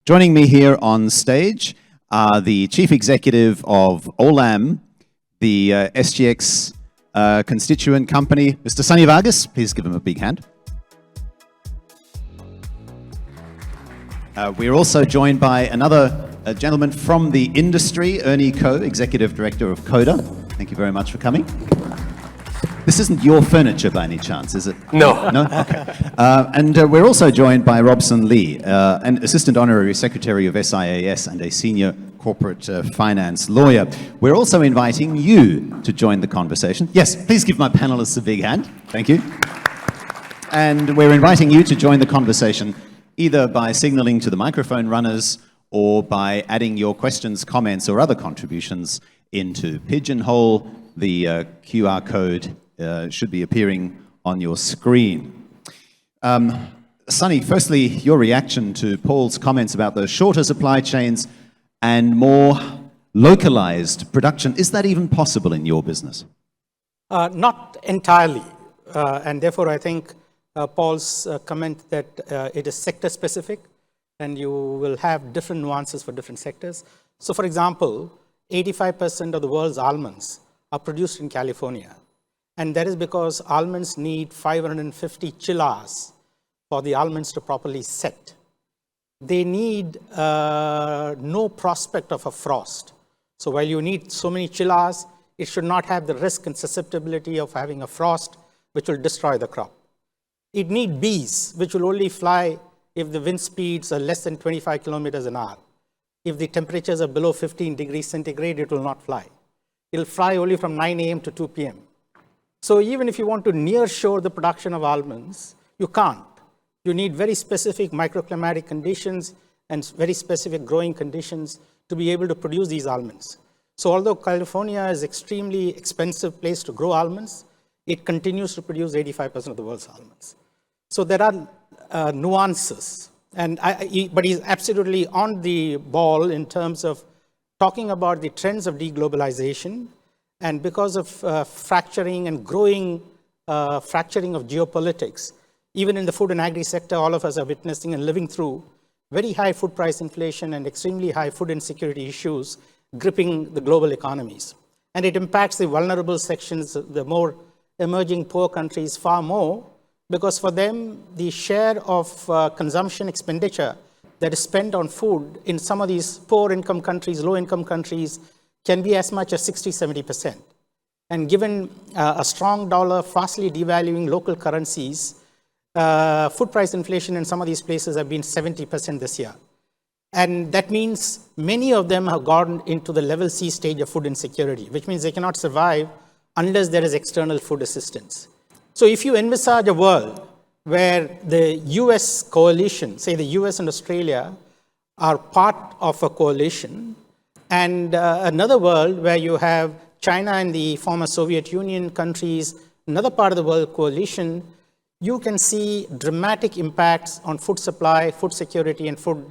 Joining me here on stage are the Chief Executive of Olam, the SGX constituent company, Mr. Sunny Vargas. Please give him a big hand. We're also joined by another gentleman from the industry, Ernie Ko, Executive Director of Coda. Thank you very much for coming. This isn't your furniture by any chance, is it? No. No? Okay. And we're also joined by Robson Lee, an Assistant Honorary Secretary of SIAS and a Senior Corporate Finance Lawyer. We're also inviting you to join the conversation. Yes, please give my panelists a big hand. Thank you. And we're inviting you to join the conversation either by signaling to the microphone runners or by adding your questions, comments, or other contributions into Pigeonhole. The QR code should be appearing on your screen. Sunny, firstly, your reaction to Paul's comments about the shorter supply chains and more localized production. Is that even possible in your business? Not entirely. And therefore, I think Paul's comment that it is sector specific and you will have different nuances for different sectors. So for example, 85% of the world's almonds are produced in California. And that is because almonds need 550 chill hours for the almonds to properly set. They need no prospect of a frost. So while you need so many chill hours, it should not have the risk and susceptibility of having a frost, which will destroy the crop. It needs bees, which will only fly if the wind speeds are less than 25 kilometers an hour. If the temperatures are below 15 degrees centigrade, it will not fly. It'll fly only from 9 a.m. to 2 p.m. So even if you want to nearshore the production of almonds, you can't. You need very specific microclimatic conditions and very specific growing conditions to be able to produce these almonds. So although California is an extremely expensive place to grow almonds, it continues to produce 85% of the world's almonds. So there are nuances. But he's absolutely on the ball in terms of talking about the trends of deglobalization. And because of fracturing and growing fracturing of geopolitics, even in the food and agri sector, all of us are witnessing and living through very high food price inflation and extremely high food insecurity issues gripping the global economies. And it impacts the vulnerable sections, the more emerging poor countries far more, because for them, the share of consumption expenditure that is spent on food in some of these poor income countries, low income countries, can be as much as 60–70%. And given a strong dollar fastly devaluing local currencies, food price inflation in some of these places have been 70% this year. And that means many of them have gone into the level C stage of food insecurity, which means they cannot survive unless there is external food assistance. So if you envisage a world where the US coalition, say the US and Australia, are part of a coalition, and another world where you have China and the former Soviet Union countries, another part of the world coalition, you can see dramatic impacts on food supply, food security, and food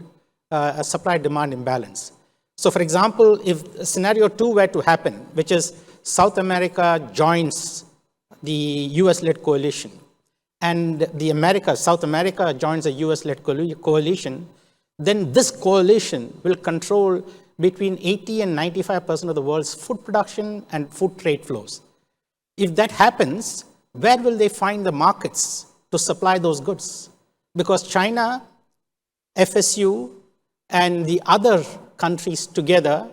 supply-demand imbalance. So for example, if scenario 2 were to happen, which is South America joins the US-led coalition, and South America joins a US-led coalition, then this coalition will control between 80 and 95% of the world's food production and food trade flows. If that happens, where will they find the markets to supply those goods? Because China, FSU, and the other countries together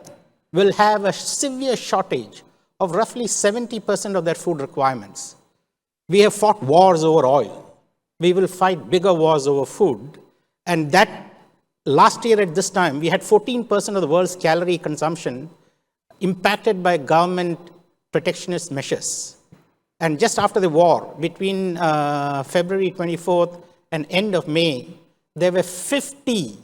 will have a severe shortage of roughly 70% of their food requirements. We have fought wars over oil. We will fight bigger wars over food. And that last year at this time, we had 14% of the world's calorie consumption impacted by government protectionist measures. And just after the war, between February 24th and end of May, there were 50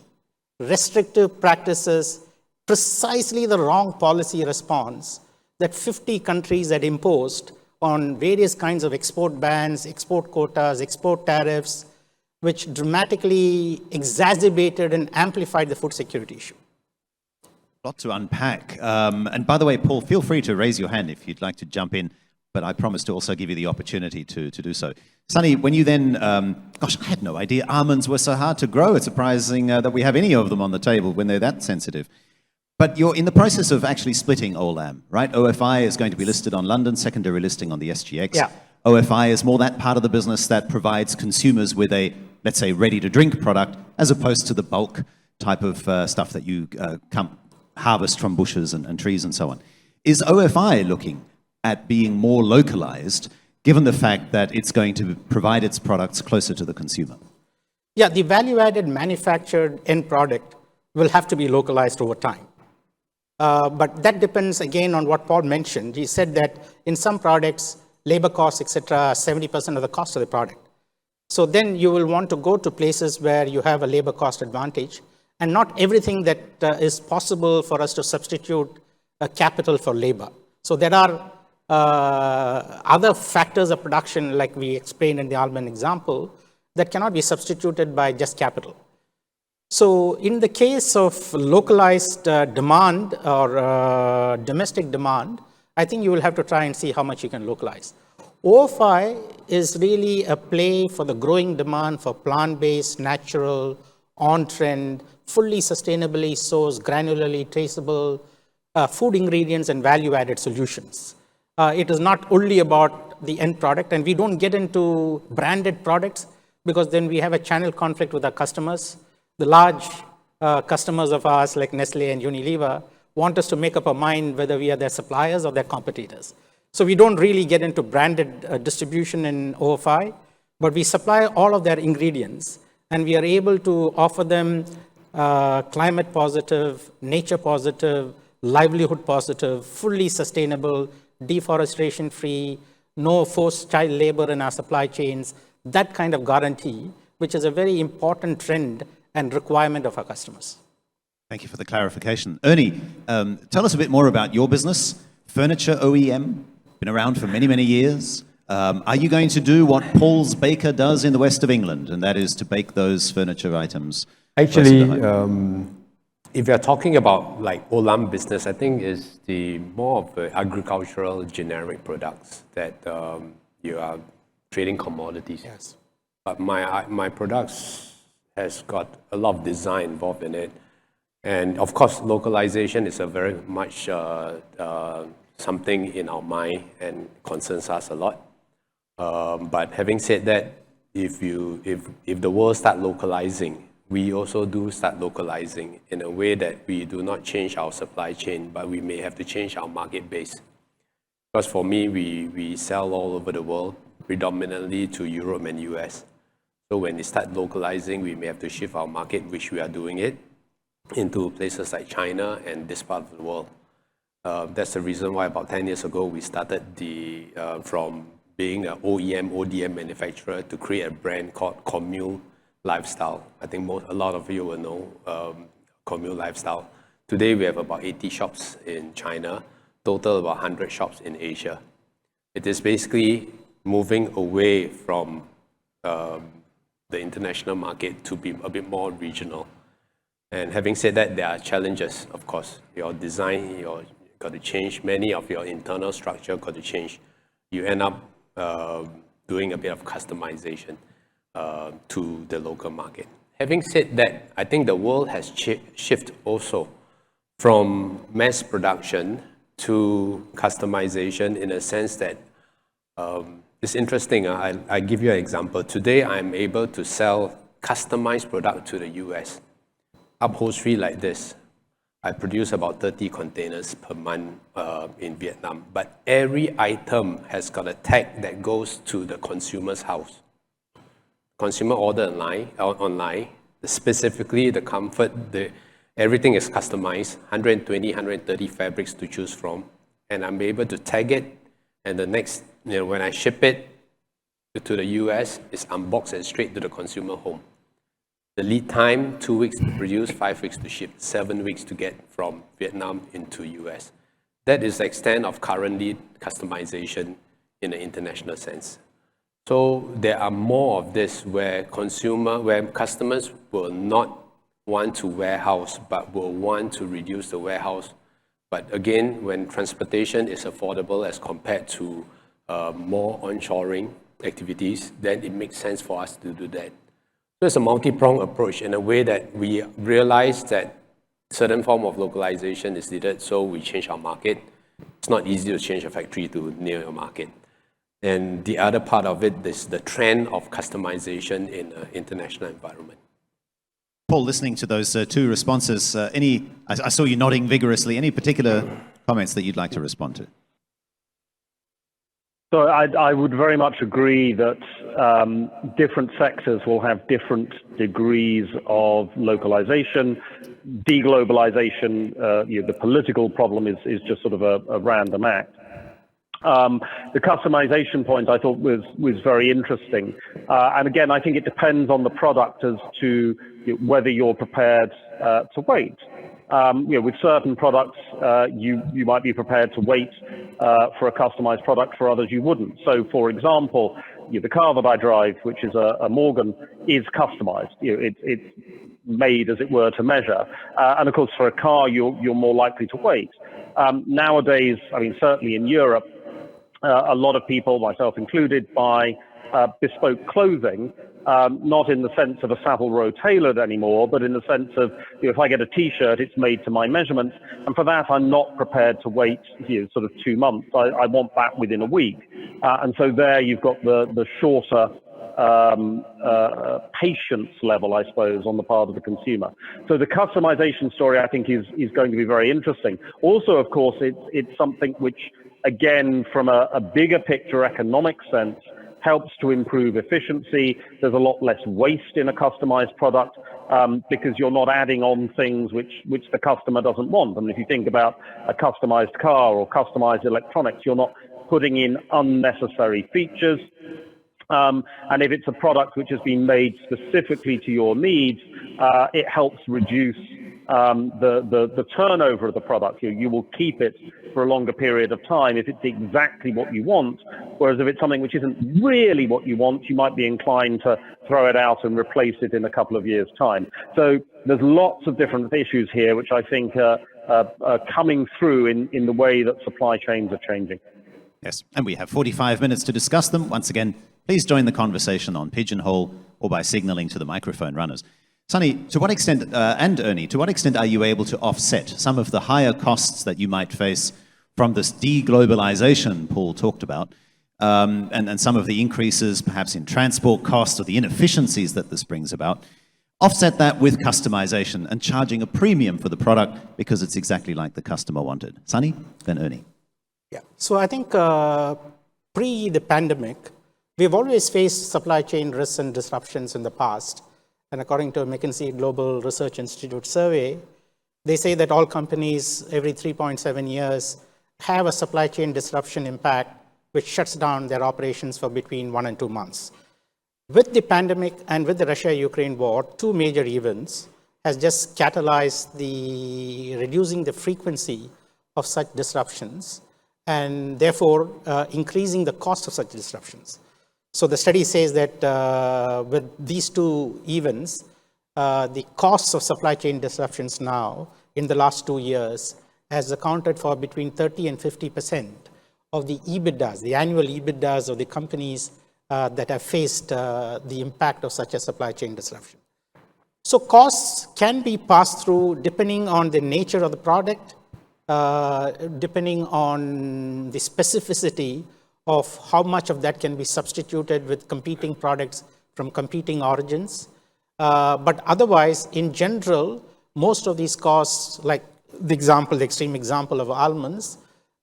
restrictive practices, precisely the wrong policy response that 50 countries had imposed on various kinds of export bans, export quotas, export tariffs, which dramatically exacerbated and amplified the food security issue. A lot to unpack. And by the way, Paul, feel free to raise your hand if you'd like to jump in but I promise to also give you the opportunity to do so. Sunny, when you then, gosh, I had no idea almonds were so hard to grow. It's surprising that we have any of them on the table when they're that sensitive. But you're in the process of actually splitting Olam, right? OFI is going to be listed on London, secondary listing on the SGX. Yeah. OFI is more that part of the business that provides consumers with a, let's say, ready-to-drink product, as opposed to the bulk type of stuff that you harvest from bushes and trees and so on. Is OFI looking at being more localized, given the fact that it's going to provide its products closer to the consumer? Yeah, the value-added manufactured end product will have to be localized over time. But that depends, again, on what Paul mentioned. He said that in some products, labor costs, etc., are 70% of the cost of the product. So then you will want to go to places where you have a labor cost advantage, and not everything that is possible for us to substitute capital for labor. So there are other factors of production, like we explained in the almond example, that cannot be substituted by just capital. So in the case of localized demand or domestic demand, I think you will have to try and see how much you can localize. OFI is really a play for the growing demand for plant-based, natural, on-trend, fully sustainably sourced, granularly traceable food ingredients and value-added solutions. It is not only about the end product, and we don't get into branded products because then we have a channel conflict with our customers. The large customers of ours like Nestle and Unilever want us to make up our mind whether we are their suppliers or their competitors. So we don't really get into branded distribution in OFI, but we supply all of their ingredients, and we are able to offer them climate positive, nature positive, livelihood positive, fully sustainable, deforestation free, no forced child labor in our supply chains, that kind of guarantee, which is a very important trend and requirement of our customers. Thank you for the clarification. Ernie, tell us a bit more about your business, furniture OEM, been around for many, many years. Are you going to do what Paul's Baker does in the west of England, and that is to bake those furniture items? Actually, if you're talking about like Olam business, I think is the more of the agricultural generic products that you are trading commodities. Yes. But my products has got a lot of design involved in it. And of course, localization is a very much something in our mind and concerns us a lot. But having said that, if the world start localizing, we also do start localizing in a way that we do not change our supply chain, but we may have to change our market base. Because for me, we sell all over the world, predominantly to Europe and US. So when they start localizing, we may have to shift our market, which we are doing it, into places like China and this part of the world. That's the reason why about 10 years ago, we started from being an OEM, ODM manufacturer to create a brand called Commune Lifestyle. I think a lot of you will know Commune Lifestyle. Today, we have about 80 shops in China, total about 100 shops in Asia. It is basically moving away from the international market to be a bit more regional. And having said that, there are challenges, of course. Your design, you got to change. Many of your internal structure got to change. You end up doing a bit of customization to the local market. Having said that, I think the world has shifted also from mass production to customization in a sense that it's interesting. I give you an example. Today, I'm able to sell customized product to the US. Upholstery like this. I produce about 30 containers per month in Vietnam. But every item has got a tag that goes to the consumer's house. Consumer order online, specifically the comfort, everything is customized, 120, 130 fabrics to choose from. And I'm able to tag it, and the next, when I ship it to the US, it's unboxed and straight to the consumer home. The lead time, 2 weeks to produce, 5 weeks to ship, 7 weeks to get from Vietnam into US. That is the extent of currently customization in an international sense. So there are more of this where customers will not want to warehouse, but will want to reduce the warehouse. But again, when transportation is affordable as compared to more onshoring activities, then it makes sense for us to do that. So it's a multi-pronged approach in a way that we realize that certain form of localization is needed, so we change our market. It's not easy to change a factory to near your market. And the other part of it is the trend of customization in an international environment. Paul, listening to those two responses, I saw you nodding vigorously. Any particular comments that you'd like to respond to? So I would very much agree that different sectors will have different degrees of localization. Deglobalization, the political problem is just sort of a random act. The customization point I thought was very interesting. And again, I think it depends on the product as to whether you're prepared to wait. With certain products, you might be prepared to wait for a customized product. For others, you wouldn't. So, for example, the car that I drive, which is a Morgan, is customized. It's made, as it were, to measure. And of course, for a car, you're more likely to wait. Nowadays, I mean, certainly in Europe, a lot of people, myself included, buy bespoke clothing, not in the sense of a Savile Row tailored anymore, but in the sense of, if I get a T-shirt, it's made to my measurements. And for that, I'm not prepared to wait sort of 2 months. I want that within a week. And so there you've got the shorter patience level, I suppose, on the part of the consumer. So the customization story, I think, is going to be very interesting. Also, of course, it's something which, again, from a bigger picture economic sense, helps to improve efficiency. There's a lot less waste in a customized product because you're not adding on things which the customer doesn't want. I mean, if you think about a customized car or customized electronics, you're not putting in unnecessary features. And if it's a product which has been made specifically to your needs, it helps reduce the turnover of the product. You will keep it for a longer period of time if it's exactly what you want, whereas if it's something which isn't really what you want, you might be inclined to throw it out and replace it in a couple of years' time. So there's lots of different issues here which I think are coming through in the way that supply chains are changing. Yes, and we have 45 minutes to discuss them. Once again, please join the conversation on Pigeonhole or by signaling to the microphone runners. Sunny, to what extent, and Ernie, to what extent are you able to offset some of the higher costs that you might face from this deglobalization Paul talked about, and some of the increases perhaps in transport costs or the inefficiencies that this brings about, offset that with customization and charging a premium for the product because it's exactly like the customer wanted? Sunny, then Ernie. Yeah, so I think pre the pandemic, we've always faced supply chain risks and disruptions in the past. And according to a McKinsey Global Research Institute survey, they say that all companies every 3.7 years have a supply chain disruption impact which shuts down their operations for between 1 and 2 months. With the pandemic and with the Russia-Ukraine war, two major events has just catalyzed the reducing the frequency of such disruptions and therefore increasing the cost of such disruptions. So the study says that with these two events, the costs of supply chain disruptions now in the last 2 years has accounted for between 30 and 50% of the EBITDAs, the annual EBITDAs of the companies that have faced the impact of such a supply chain disruption. So costs can be passed through depending on the nature of the product, depending on the specificity of how much of that can be substituted with competing products from competing origins. But otherwise, in general, most of these costs, like the extreme example of almonds,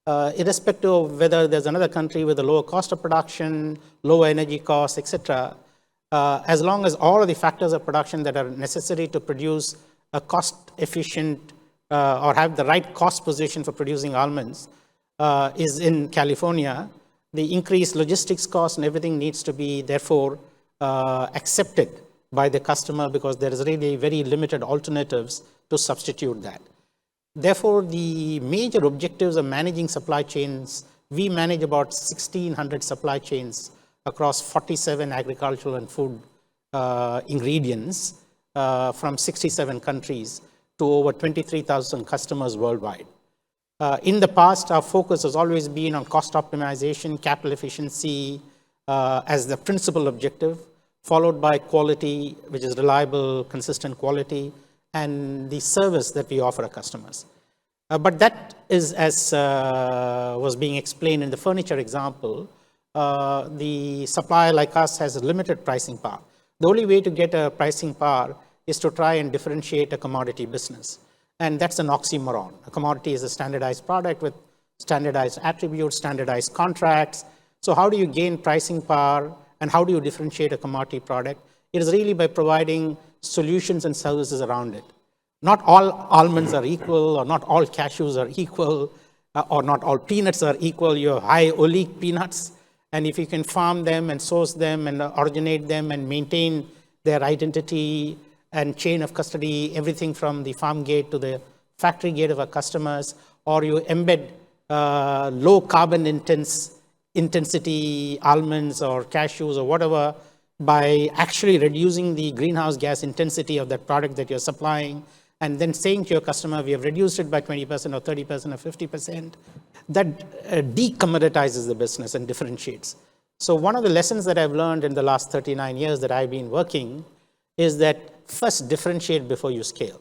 irrespective of whether there's another country with a lower cost of production, lower energy costs, etc., as long as all of the factors of production that are necessary to produce a cost-efficient or have the right cost position for producing almonds is in California, the increased logistics cost and everything needs to be therefore accepted by the customer because there is really very limited alternatives to substitute that. Therefore, the major objectives of managing supply chains, we manage about 1,600 supply chains across 47 agricultural and food ingredients from 67 countries to over 23,000 customers worldwide. In the past, our focus has always been on cost optimization, capital efficiency as the principal objective, followed by quality, which is reliable, consistent quality, and the service that we offer our customers. But that is, as was being explained in the furniture example, the supplier like us has a limited pricing power. The only way to get a pricing power is to try and differentiate a commodity business. And that's an oxymoron. A commodity is a standardized product with standardized attributes, standardized contracts. So how do you gain pricing power and how do you differentiate a commodity product? It is really by providing solutions and services around it. Not all almonds are equal, or not all cashews are equal, or not all peanuts are equal. You have high oleic peanuts. And if you can farm them and source them and originate them and maintain their identity and chain of custody, everything from the farm gate to the factory gate of our customers, or you embed low carbon intensity almonds or cashews or whatever by actually reducing the greenhouse gas intensity of that product that you're supplying, and then saying to your customer, we have reduced it by 20% or 30% or 50%, that decommoditizes the business and differentiates. So one of the lessons that I've learned in the last 39 years that I've been working is that first differentiate before you scale.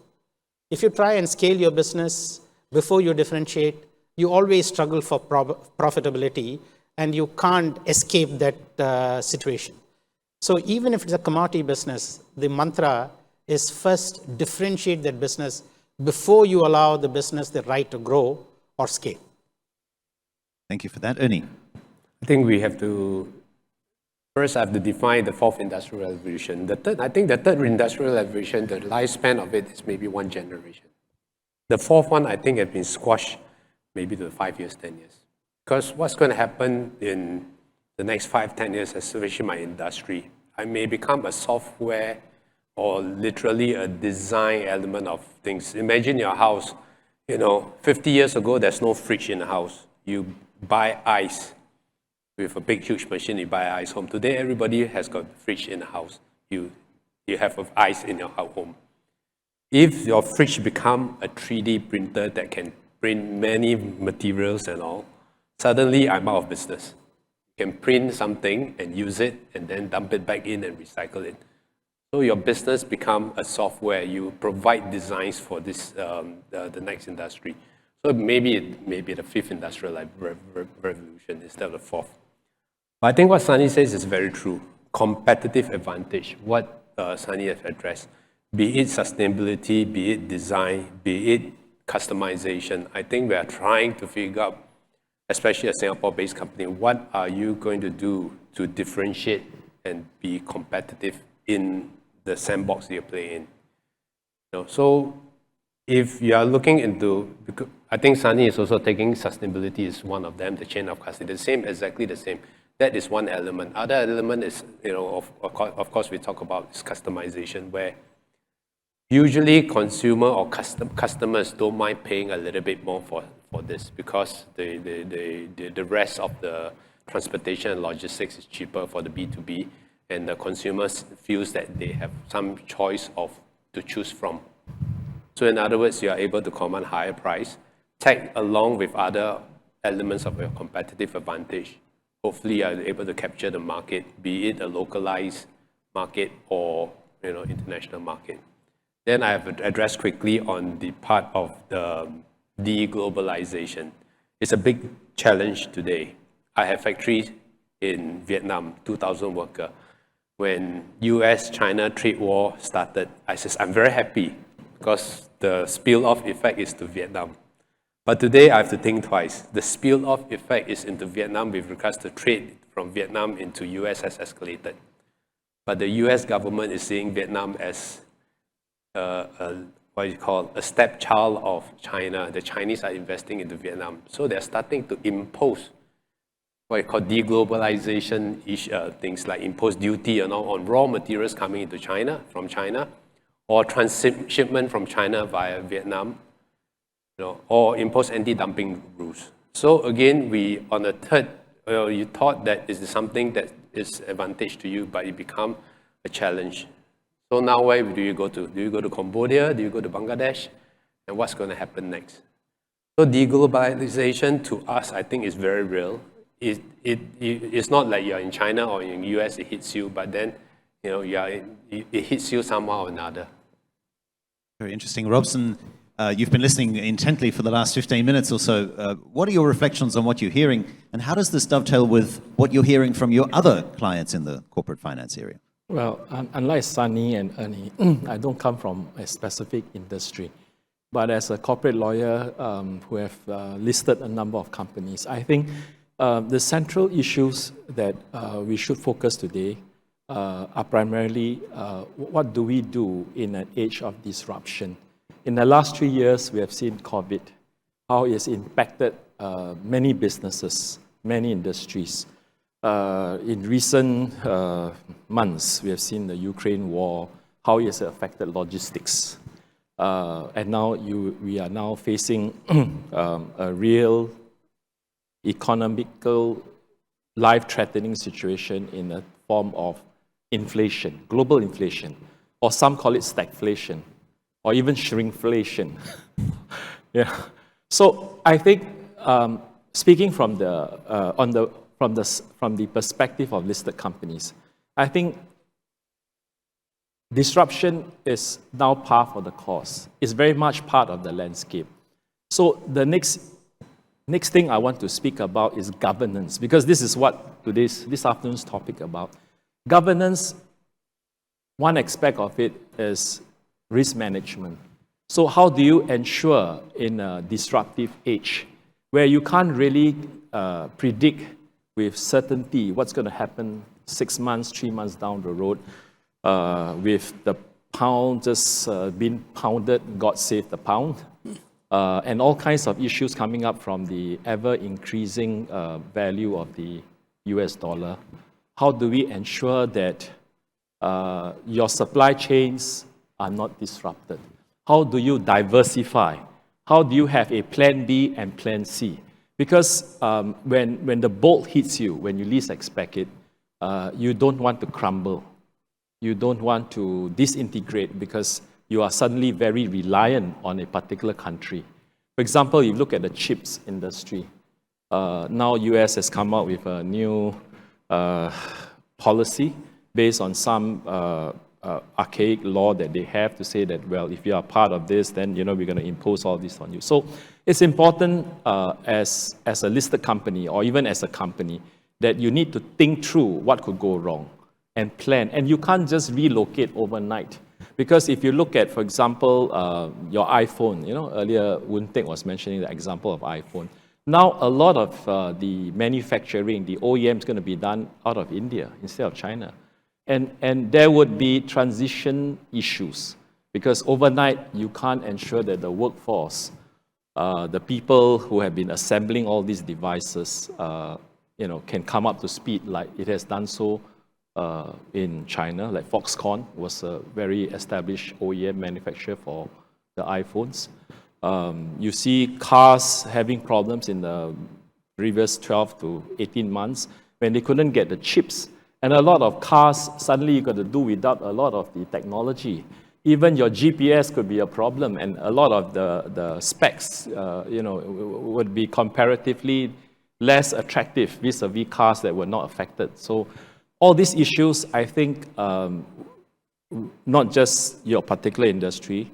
If you try and scale your business before you differentiate, you always struggle for profitability and you can't escape that situation. So even if it's a commodity business, the mantra is first differentiate that business before you allow the business the right to grow or scale. Thank you for that. Ernie? I think we have to, first I have to define the fourth industrial revolution. I think the third industrial revolution, the lifespan of it is maybe one generation. The fourth one, I think, has been squashed maybe to 5 years, 10 years. Because what's going to happen in the next 5, 10 years, especially my industry, I may become a software or literally a design element of things. Imagine your house, 50 years ago, there's no fridge in the house. You buy ice. With a big, huge machine, you buy ice home. Today, everybody has got a fridge in the house. You have ice in your home. If your fridge become a 3D printer that can print many materials and all, suddenly I'm out of business. You can print something and use it and then dump it back in and recycle it. So your business become a software. You provide designs for this the next industry. So maybe the fifth industrial revolution instead of the fourth. But I think what Sunny says is very true. Competitive advantage, what Sunny has addressed, be it sustainability, be it design, be it customization. I think we are trying to figure out, especially a Singapore-based company, what are you going to do to differentiate and be competitive in the sandbox you play in? So if you are looking into, I think Sunny is also taking sustainability is one of them, the chain of custody, exactly the same. That is one element. Other element is, of course, we talk about is customization, where usually consumer or customers don't mind paying a little bit more for this because the rest of the transportation and logistics is cheaper for the B2B, and the consumers feels that they have some choice to choose from. So in other words, you are able to command higher price, tag along with other elements of your competitive advantage. Hopefully, you are able to capture the market, be it a localized market or international market. Then I have addressed quickly on the part of the deglobalization. It's a big challenge today. I have factories in Vietnam, 2,000 workers. When US-China trade war started, I said, I'm very happy because the spill-off effect is to Vietnam. But today, I have to think twice. The spill-off effect is into Vietnam with regards to trade from Vietnam into US has escalated. But the US government is seeing Vietnam as a stepchild of China. The Chinese are investing into Vietnam. So they're starting to impose what you call deglobalization things like impose duty on raw materials coming into China, from China, or transshipment from China via Vietnam, or impose anti-dumping rules. So again, we on the third, you thought that is something that is advantage to you, but it become a challenge. So now where do you go to? Do you go to Cambodia? Do you go to Bangladesh? And what's going to happen next? So deglobalization to us, I think, is very real. It's not like you're in China or in the US, it hits you, but then it hits you somehow or another. Very interesting. Robson, you've been listening intently for the last 15 minutes or so. What are your reflections on what you're hearing, and how does this dovetail with what you're hearing from your other clients in the corporate finance area? Well, unlike Sunny and Ernie, I don't come from a specific industry. But as a corporate lawyer who have listed a number of companies, I think the central issues that we should focus today are primarily what do we do in an age of disruption. In the last 3 years, we have seen COVID, how it's impacted many businesses, many industries. In recent months, we have seen the Ukraine war, how it has affected logistics. And now we are now facing a real economical, life-threatening situation in the form of inflation, global inflation, or some call it stagflation, or even shrinkflation. Yeah. So I think, speaking from the perspective of listed companies, I think disruption is now par for the course. It's very much part of the landscape. So the next thing I want to speak about is governance, because this is what this afternoon's topic about. Governance, one aspect of it is risk management. So how do you ensure in a disruptive age where you can't really predict with certainty what's going to happen 6 months, 3 months down the road, with the pound just being pounded, God save the pound, and all kinds of issues coming up from the ever-increasing value of the US dollar. How do we ensure that your supply chains are not disrupted? How do you diversify? How do you have a plan B and plan C? Because when the bolt hits you, when you least expect it, you don't want to crumble. You don't want to disintegrate because you are suddenly very reliant on a particular country. For example, you look at the chips industry. Now US has come out with a new policy based on some archaic law that they have to say that, well, if you are part of this, then we're going to impose all this on you. So it's important as a listed company or even as a company that you need to think through what could go wrong and plan. And you can't just relocate overnight. Because if you look at, for example, your iPhone, earlier Woon Teck was mentioning the example of iPhone. Now a lot of the manufacturing, the OEM is going to be done out of India instead of China. And there would be transition issues because overnight you can't ensure that the workforce, the people who have been assembling all these devices, can come up to speed like it has done so in China. Like Foxconn was a very established OEM manufacturer for the iPhones. You see cars having problems in the previous 12 to 18 months when they couldn't get the chips. And a lot of cars, suddenly you got to do without a lot of the technology. Even your GPS could be a problem, and a lot of the specs, would be comparatively less attractive vis-a-vis cars that were not affected. So all these issues, I think, not just your particular industry,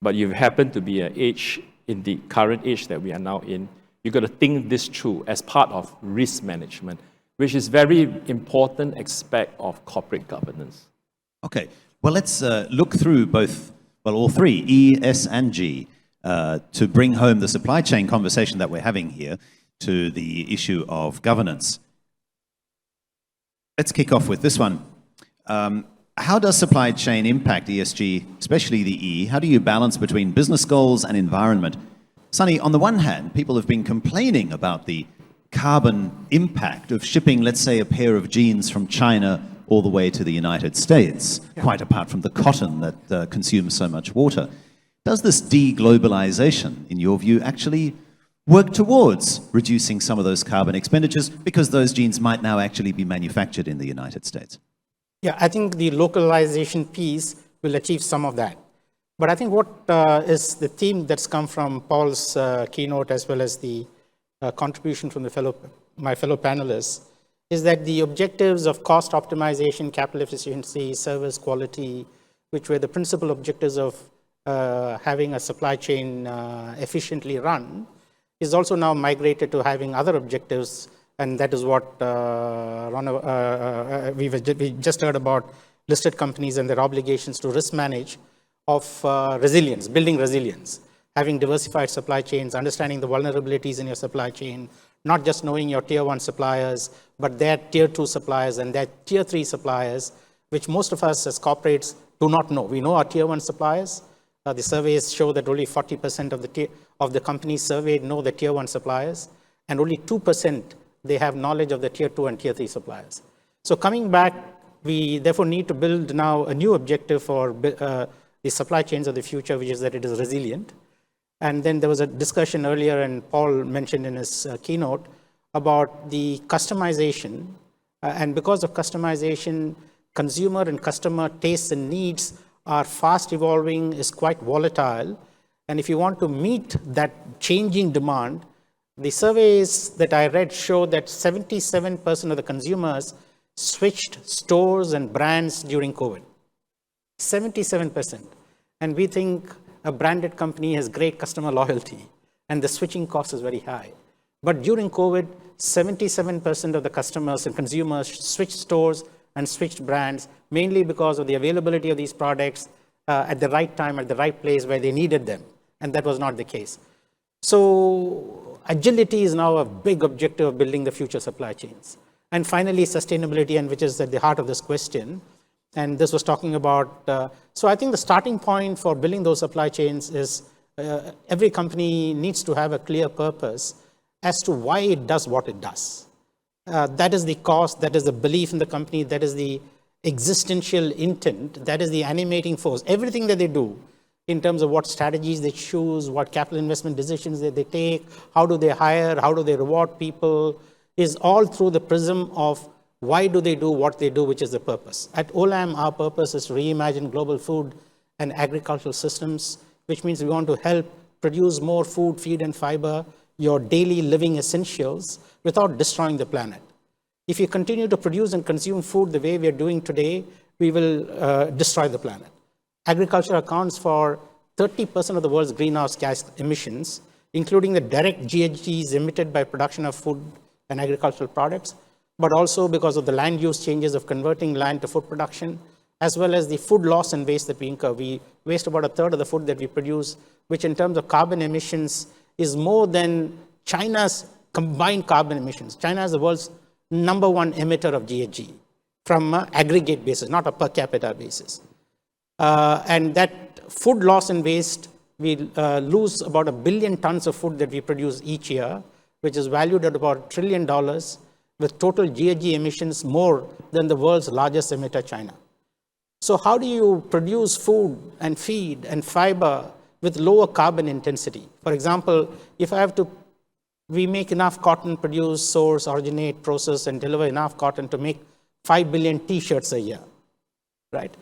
but you happen to be an age, in the current age that we are now in, you've got to think this through as part of risk management, which is very important aspect of corporate governance. Okay, well, let's look through all three, E, S, and G, to bring home the supply chain conversation that we're having here to the issue of governance. Let's kick off with this one. How does supply chain impact ESG, especially the E? How do you balance between business goals and environment? Sunny, on the one hand, people have been complaining about the carbon impact of shipping, let's say, a pair of jeans from China all the way to the United States, quite apart from the cotton that consumes so much water. Does this deglobalization, in your view, actually work towards reducing some of those carbon expenditures because those jeans might now actually be manufactured in the United States? Yeah, I think the localization piece will achieve some of that. But I think what is the theme that's come from Paul's keynote, as well as the contribution from my fellow panelists, is that the objectives of cost optimization, capital efficiency, service quality, which were the principal objectives of having a supply chain efficiently run, is also now migrated to having other objectives, and that is what we just heard about listed companies and their obligations to risk manage of resilience, building resilience, having diversified supply chains, understanding the vulnerabilities in your supply chain, not just knowing your tier 1 suppliers, but their tier 2 suppliers and their tier 3 suppliers, which most of us as corporates do not know. We know our tier 1 suppliers. The surveys show that only 40% of the companies surveyed know the tier 1 suppliers, and only 2% they have knowledge of the tier 2 and tier 3 suppliers. So coming back, we therefore need to build now a new objective for the supply chains of the future, which is that it is resilient. And then there was a discussion earlier, and Paul mentioned in his keynote, about the customization. And because of customization, consumer and customer tastes and needs are fast evolving, is quite volatile. And if you want to meet that changing demand, the surveys that I read show that 77% of the consumers switched stores and brands during COVID. 77%. And we think a branded company has great customer loyalty, and the switching cost is very high. But during COVID, 77% of the customers and consumers switched stores and switched brands, mainly because of the availability of these products at the right time, at the right place where they needed them. And that was not the case. So agility is now a big objective of building the future supply chains. And finally, sustainability, and which is at the heart of this question. And this was talking about, so I think the starting point for building those supply chains is every company needs to have a clear purpose as to why it does what it does. That is the cost, that is the belief in the company, that is the existential intent, that is the animating force. Everything that they do in terms of what strategies they choose, what capital investment decisions that they take, how do they hire, how do they reward people, is all through the prism of why do they do what they do, which is the purpose. At Olam, our purpose is to reimagine global food and agricultural systems, which means we want to help produce more food, feed, and fiber, your daily living essentials, without destroying the planet. If you continue to produce and consume food the way we are doing today, we will destroy the planet. Agriculture accounts for 30% of the world's greenhouse gas emissions, including the direct GHGs emitted by production of food and agricultural products, but also because of the land use changes of converting land to food production, as well as the food loss and waste that we incur. We waste about 1/3 of the food that we produce, which in terms of carbon emissions is more than China's combined carbon emissions. China is the world's #1 emitter of GHG from an aggregate basis, not a per capita basis. And that food loss and waste, we lose about 1 billion tons of food that we produce each year, which is valued at about $1 trillion, with total GHG emissions more than the world's largest emitter, China. So how do you produce food and feed and fiber with lower carbon intensity? For example, if we make enough cotton, produce, source, originate, process, and deliver enough cotton to make 5 billion T-shirts a year, right?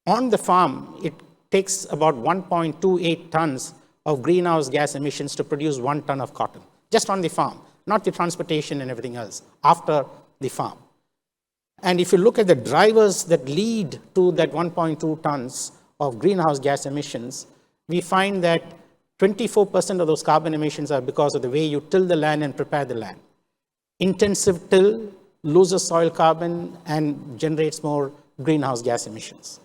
On the farm, it takes about 1.28 tons of greenhouse gas emissions to produce 1 ton of cotton, just on the farm, not the transportation and everything else, after the farm. And if you look at the drivers that lead to that 1.2 tons of greenhouse gas emissions, we find that 24% of those carbon emissions are because of the way you till the land and prepare the land. Intensive till loses soil carbon and generates more greenhouse gas emissions.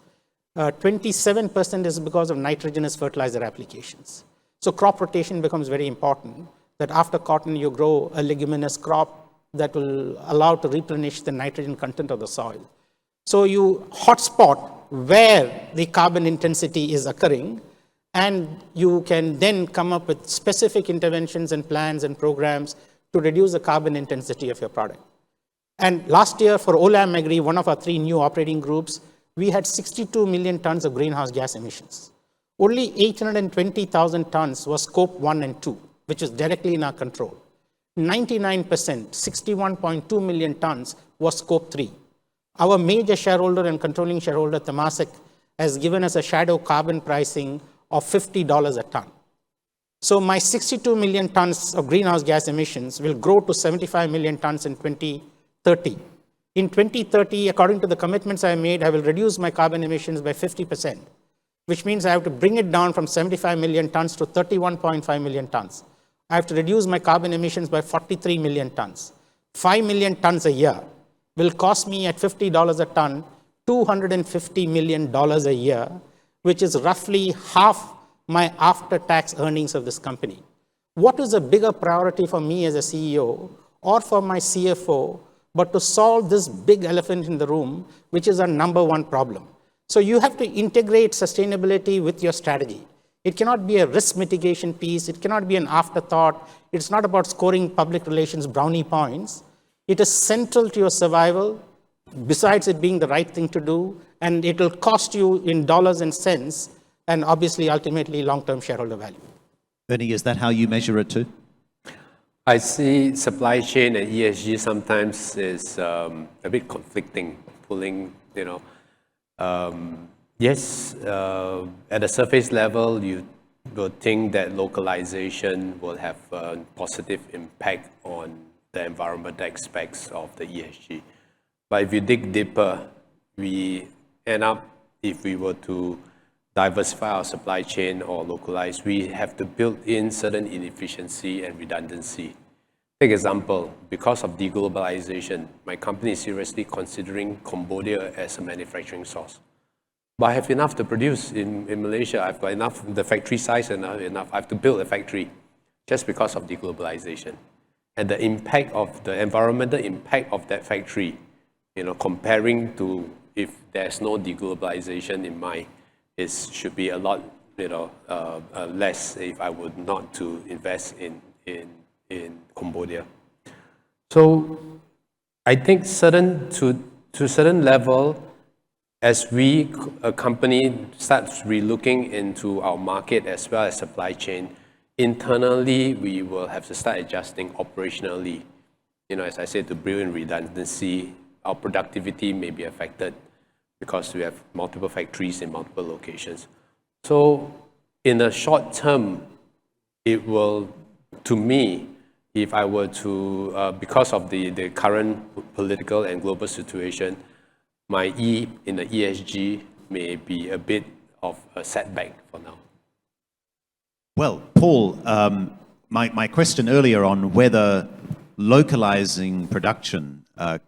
27% is because of nitrogenous fertilizer applications. So crop rotation becomes very important, that after cotton you grow a leguminous crop that will allow to replenish the nitrogen content of the soil. So you hotspot where the carbon intensity is occurring, and you can then come up with specific interventions and plans and programs to reduce the carbon intensity of your product. And last year for Olam Agri, one of our 3 new operating groups, we had 62 million tons of greenhouse gas emissions. Only 820,000 tons was scope 1 and 2, which is directly in our control. 99%, 61.2 million tons was scope 3. Our major shareholder and controlling shareholder, Temasek, has given us a shadow carbon pricing of $50 a ton. So my 62 million tons of greenhouse gas emissions will grow to 75 million tons in 2030. In 2030, according to the commitments I made, I will reduce my carbon emissions by 50%, which means I have to bring it down from 75 million tons to 31.5 million tons. I have to reduce my carbon emissions by 43 million tons. 5 million tons a year will cost me at $50 a ton, $250 million a year, which is roughly half my after-tax earnings of this company. What is a bigger priority for me as a CEO or for my CFO, but to solve this big elephant in the room, which is our number one problem? So you have to integrate sustainability with your strategy. It cannot be a risk mitigation piece. It cannot be an afterthought. It's not about scoring public relations brownie points. It is central to your survival, besides it being the right thing to do, and it will cost you in dollars and cents, and obviously, ultimately, long-term shareholder value. Bernie, is that how you measure it too? I see supply chain and ESG sometimes is a bit conflicting, pulling, yes, at the surface level, you will think that localization will have a positive impact on the environmental aspects of the ESG. But if you dig deeper, we end up, if we were to diversify our supply chain or localize, we have to build in certain inefficiency and redundancy. Take example, because of deglobalization, my company is seriously considering Cambodia as a manufacturing source. But I have enough to produce in Malaysia. I've got enough, the factory size enough. I have to build a factory just because of deglobalization. And the impact of the environmental impact of that factory, comparing to if there's no deglobalization in mind, it should be a lot, less if I would not to invest in Cambodia. So I think to certain level, as a company starts relooking into our market as well as supply chain, internally we will have to start adjusting operationally. As I said, to build in redundancy, our productivity may be affected because we have multiple factories in multiple locations. So in the short term, it will, to me, if I were to, because of the current political and global situation, my E in the ESG may be a bit of a setback for now. Well, Paul, my question earlier on whether localizing production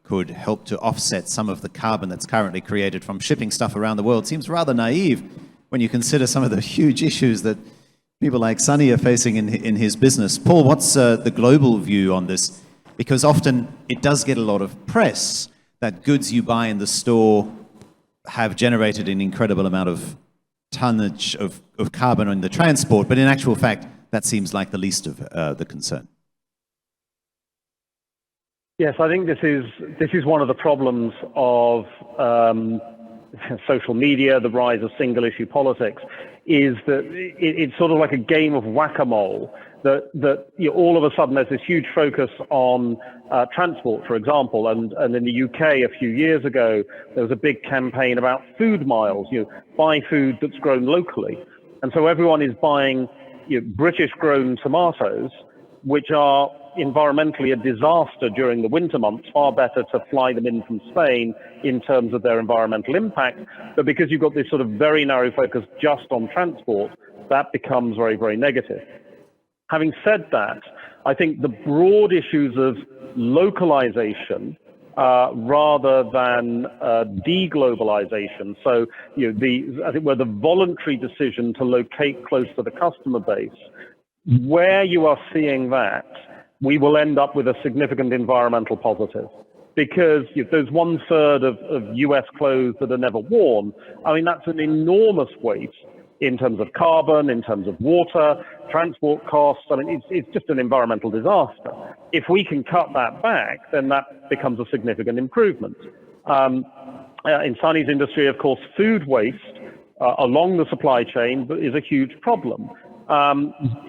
could help to offset some of the carbon that's currently created from shipping stuff around the world seems rather naive when you consider some of the huge issues that people like Sunny are facing in his business. Paul, what's the global view on this? Because often it does get a lot of press that goods you buy in the store have generated an incredible amount of tonnage of carbon in the transport, but in actual fact, that seems like the least of the concern. Yes, I think this is one of the problems of social media, the rise of single-issue politics, is that it's sort of like a game of whack-a-mole. That all of a sudden there's this huge focus on transport, for example, and in the UK a few years ago there was a big campaign about food miles. Buy food that's grown locally, and so everyone is buying British-grown tomatoes, which are environmentally a disaster during the winter months. Far better to fly them in from Spain in terms of their environmental impact. But because you've got this sort of very narrow focus just on transport, that becomes very, very negative. Having said that, I think the broad issues of localization rather than deglobalization. So, I think where the voluntary decision to locate close to the customer base, where you are seeing that, we will end up with a significant environmental positive. Because if there's 1/3 of US clothes that are never worn, I mean, that's an enormous weight in terms of carbon, in terms of water, transport costs. I mean, it's just an environmental disaster. If we can cut that back, then that becomes a significant improvement. In Sunny's industry, of course, food waste along the supply chain is a huge problem.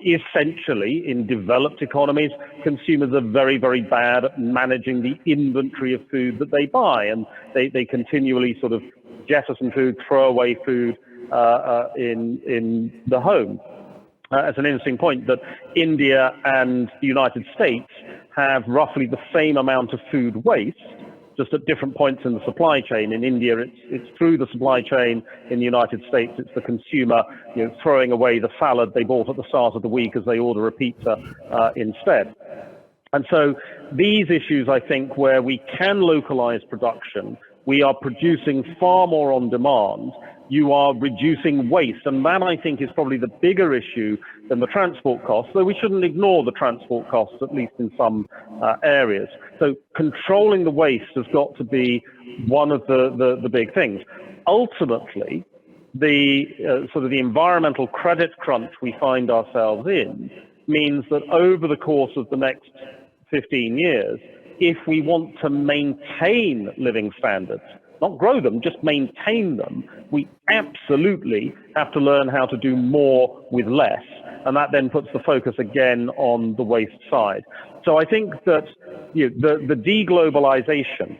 Essentially, in developed economies, consumers are very, very bad at managing the inventory of food that they buy, and they continually sort of jettison food, throw away food in the home. It's an interesting point that India and the United States have roughly the same amount of food waste, just at different points in the supply chain. In India, it's through the supply chain. In the United States, it's the consumer, throwing away the salad they bought at the start of the week as they order a pizza instead. And so these issues, I think, where we can localize production, we are producing far more on demand. You are reducing waste, and that, I think, is probably the bigger issue than the transport costs, though we shouldn't ignore the transport costs, at least in some areas. So controlling the waste has got to be one of the big things. Ultimately, the sort of the environmental credit crunch we find ourselves in means that over the course of the next 15 years, if we want to maintain living standards, not grow them, just maintain them, we absolutely have to learn how to do more with less. And that then puts the focus again on the waste side. So I think that the deglobalization,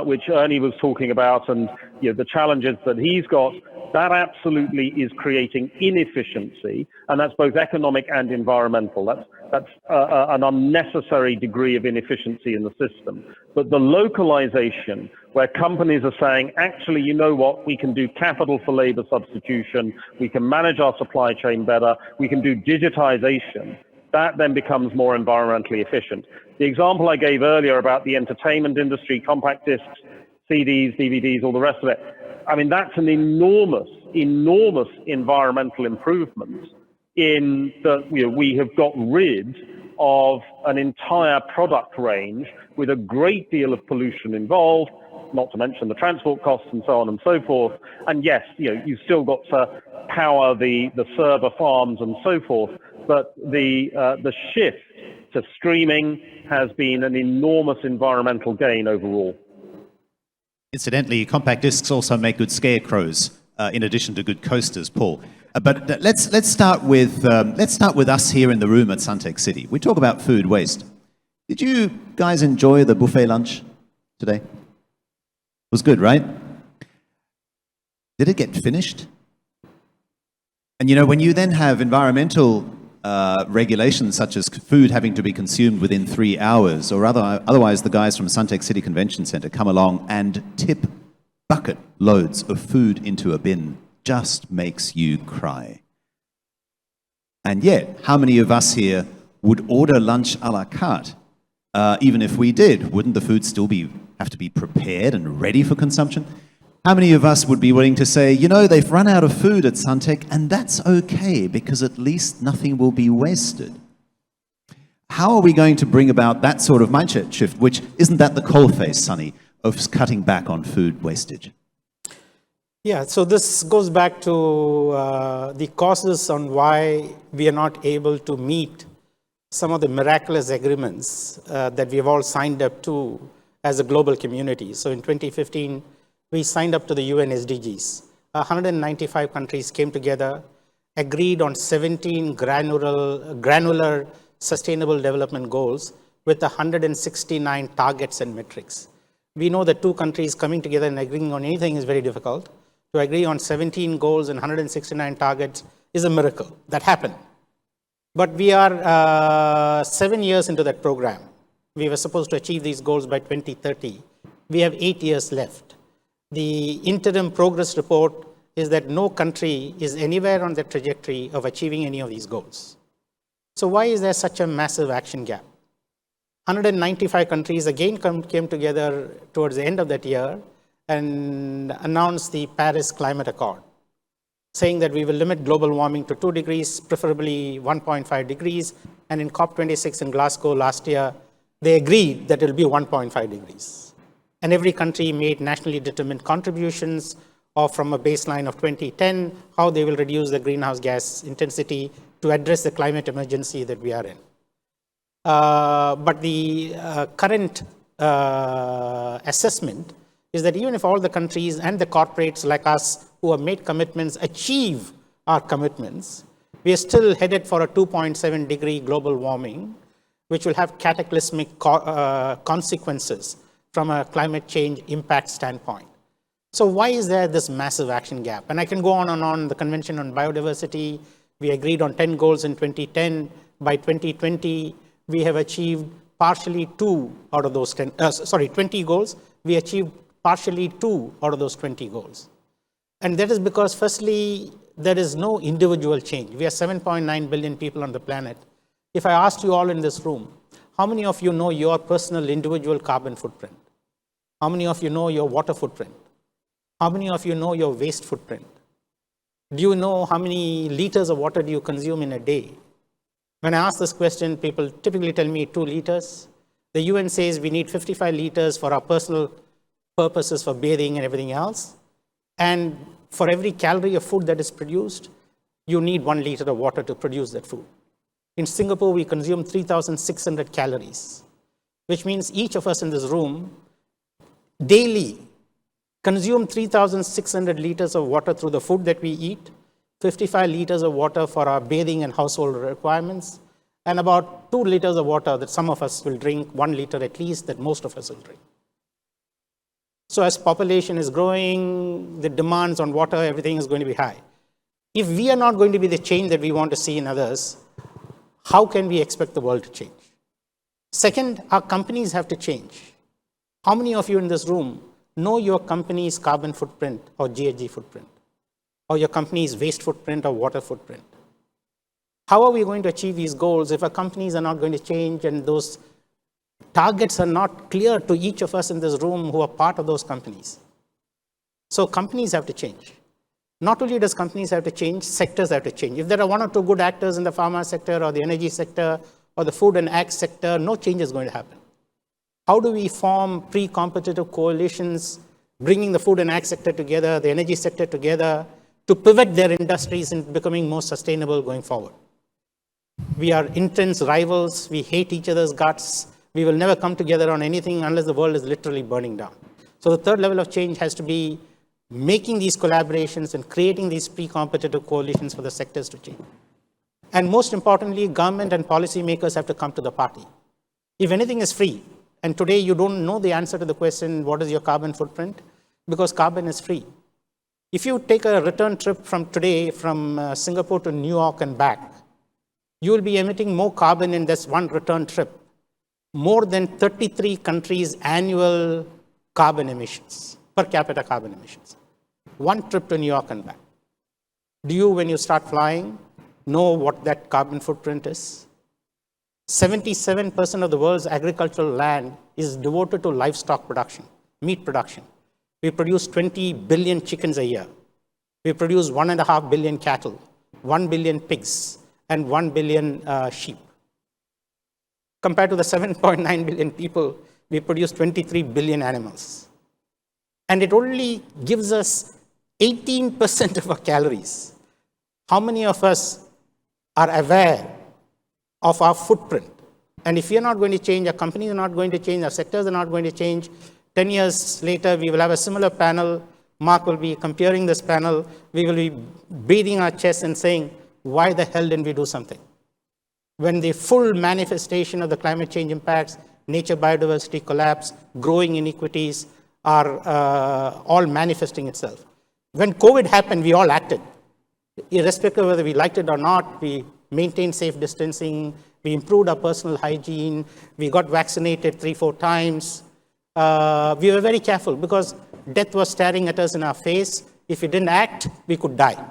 which Ernie was talking about, and the challenges that he's got, that absolutely is creating inefficiency, and that's both economic and environmental. That's an unnecessary degree of inefficiency in the system. But the localization, where companies are saying, actually, you know what, we can do capital for labor substitution, we can manage our supply chain better, we can do digitization, that then becomes more environmentally efficient. The example I gave earlier about the entertainment industry, compact discs, CDs, DVDs, all the rest of it, I mean, that's an enormous environmental improvement in that we have got rid of an entire product range with a great deal of pollution involved, not to mention the transport costs and so on and so forth. And yes, you've still got to power the server farms and so forth, but the shift to streaming has been an enormous environmental gain overall. Incidentally, compact discs also make good scarecrows, in addition to good coasters, Paul. But let's start with us here in the room at Suntec City. We talk about food waste. Did you guys enjoy the buffet lunch today? It was good, right? Did it get finished? And when you then have environmental regulations such as food having to be consumed within 3 hours, or otherwise the guys from Suntec City Convention Centre come along and tip bucket loads of food into a bin, just makes you cry. And yet, how many of us here would order lunch a la carte? Even if we did, wouldn't the food still have to be prepared and ready for consumption? How many of us would be willing to say, they've run out of food at Suntec, and that's okay, because at least nothing will be wasted? How are we going to bring about that sort of mindset shift, which isn't that the coalface, Sonny, of cutting back on food wastage? Yeah, so this goes back to the causes on why we are not able to meet some of the miraculous agreements that we have all signed up to as a global community. So in 2015, we signed up to the UN SDGs. 195 countries came together, agreed on 17 granular sustainable development goals with 169 targets and metrics. We know that two countries coming together and agreeing on anything is very difficult. To agree on 17 goals and 169 targets is a miracle. That happened. But we are 7 years into that program. We were supposed to achieve these goals by 2030. We have 8 years left. The interim progress report is that no country is anywhere on the trajectory of achieving any of these goals. So why is there such a massive action gap? 195 countries again came together towards the end of that year and announced the Paris Climate Accord, saying that we will limit global warming to 2 degrees, preferably 1.5 degrees. And in COP26 in Glasgow last year, they agreed that it will be 1.5 degrees. And every country made nationally determined contributions from a baseline of 2010, how they will reduce the greenhouse gas intensity to address the climate emergency that we are in. But the current assessment is that even if all the countries and the corporates like us who have made commitments achieve our commitments, we are still headed for a 2.7 degree global warming, which will have cataclysmic consequences from a climate change impact standpoint. So why is there this massive action gap? And I can go on and on. The Convention on Biodiversity, we agreed on 10 goals in 2010. By 2020, we have achieved partially 2 out of those 20 goals. We achieved partially 2 out of those 20 goals. And that is because, firstly, there is no individual change. We are 7.9 billion people on the planet. If I asked you all in this room, how many of you know your personal individual carbon footprint? How many of you know your water footprint? How many of you know your waste footprint? Do you know how many liters of water do you consume in a day? When I ask this question, people typically tell me 2 liters. The UN says we need 55 liters for our personal purposes for bathing and everything else. And for every calorie of food that is produced, you need 1 liter of water to produce that food. In Singapore, we consume 3,600 calories, which means each of us in this room daily consume 3,600 liters of water through the food that we eat, 55 liters of water for our bathing and household requirements, and about 2 liters of water that some of us will drink, 1 liter at least that most of us will drink. So as population is growing, the demands on water, everything is going to be high. If we are not going to be the change that we want to see in others, how can we expect the world to change? Second, our companies have to change. How many of you in this room know your company's carbon footprint or GHG footprint, or your company's waste footprint or water footprint? How are we going to achieve these goals if our companies are not going to change and those targets are not clear to each of us in this room who are part of those companies? So companies have to change. Not only does companies have to change, sectors have to change. If there are 1 or 2 good actors in the pharma sector or the energy sector or the food and ag sector, no change is going to happen. How do we form pre-competitive coalitions, bringing the food and ag sector together, the energy sector together, to pivot their industries in becoming more sustainable going forward? We are intense rivals. We hate each other's guts. We will never come together on anything unless the world is literally burning down. So the third level of change has to be making these collaborations and creating these pre-competitive coalitions for the sectors to change. And most importantly, government and policymakers have to come to the party. If anything is free, and today you don't know the answer to the question, what is your carbon footprint? Because carbon is free. If you take a return trip from today from Singapore to New York and back, you will be emitting more carbon in this one return trip, more than 33 countries' annual carbon emissions, per capita carbon emissions. One trip to New York and back. Do you, when you start flying, know what that carbon footprint is? 77% of the world's agricultural land is devoted to livestock production, meat production. We produce 20 billion chickens a year. We produce 1.5 billion cattle, 1 billion pigs, and 1 billion sheep. Compared to the 7.9 billion people, we produce 23 billion animals. And it only gives us 18% of our calories. How many of us are aware of our footprint? And if we are not going to change, our companies are not going to change, our sectors are not going to change, 10 years later, we will have a similar panel. Mark will be comparing this panel. We will be beating our chest and saying, why the hell didn't we do something? When the full manifestation of the climate change impacts, nature biodiversity collapse, growing inequities are all manifesting itself. When COVID happened, we all acted. Irrespective of whether we liked it or not, we maintained safe distancing, we improved our personal hygiene, we got vaccinated 3-4 times. We were very careful because death was staring at us in our face. If we didn't act, we could die.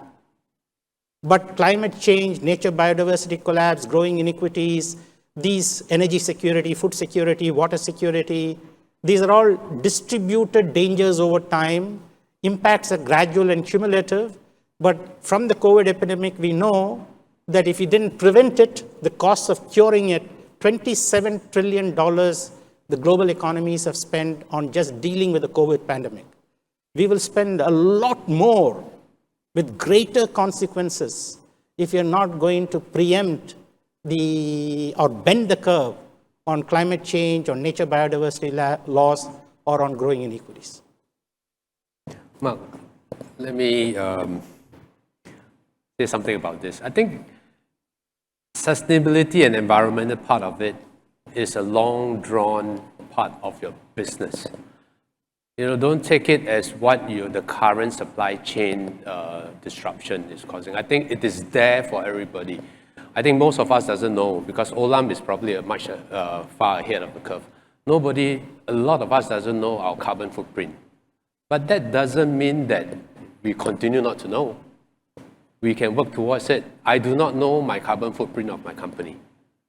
But climate change, nature biodiversity collapse, growing inequities, these energy security, food security, water security, these are all distributed dangers over time. Impacts are gradual and cumulative. But from the COVID epidemic, we know that if we didn't prevent it, the costs of curing it, $27 trillion the global economies have spent on just dealing with the COVID pandemic. We will spend a lot more with greater consequences if you're not going to preempt or bend the curve on climate change, on nature biodiversity loss, or on growing inequities. Mark, let me say something about this. I think sustainability and environmental part of it is a long drawn part of your business. don't take it as what the current supply chain disruption is causing. I think it is there for everybody. I think most of us doesn't know because Olam is probably a much far ahead of the curve. A lot of us doesn't know our carbon footprint. But that doesn't mean that we continue not to know. We can work towards it. I do not know my carbon footprint of my company,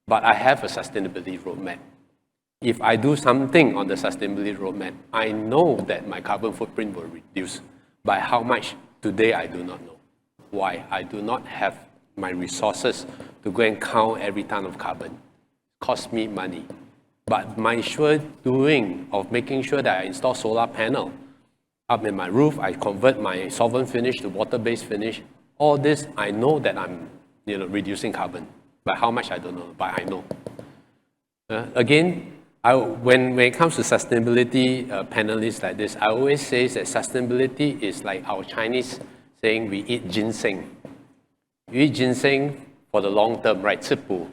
but I have a sustainability roadmap. If I do something on the sustainability roadmap, I know that my carbon footprint will reduce. By how much? Today, I do not know. Why? I do not have my resources to go and count every ton of carbon. It costs me money. But my sure doing of making sure that I install solar panel up in my roof, I convert my solvent finish to water-based finish, all this, I know that I'm reducing carbon. By how much, I don't know, but I know. Again, when it comes to sustainability panelists like this, I always say that sustainability is like our Chinese saying we eat ginseng. You eat ginseng for the long term, right? 吃补.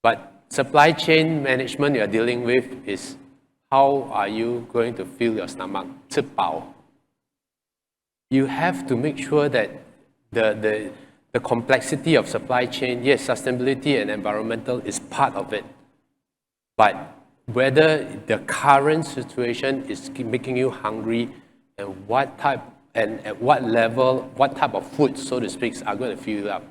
But supply chain management you are dealing with is how are you going to fill your stomach? 吃饱. You have to make sure that the complexity of supply chain, yes, sustainability and environmental is part of it. But whether the current situation is making you hungry and what type and at what level, what type of food, so to speak, are going to fill you up.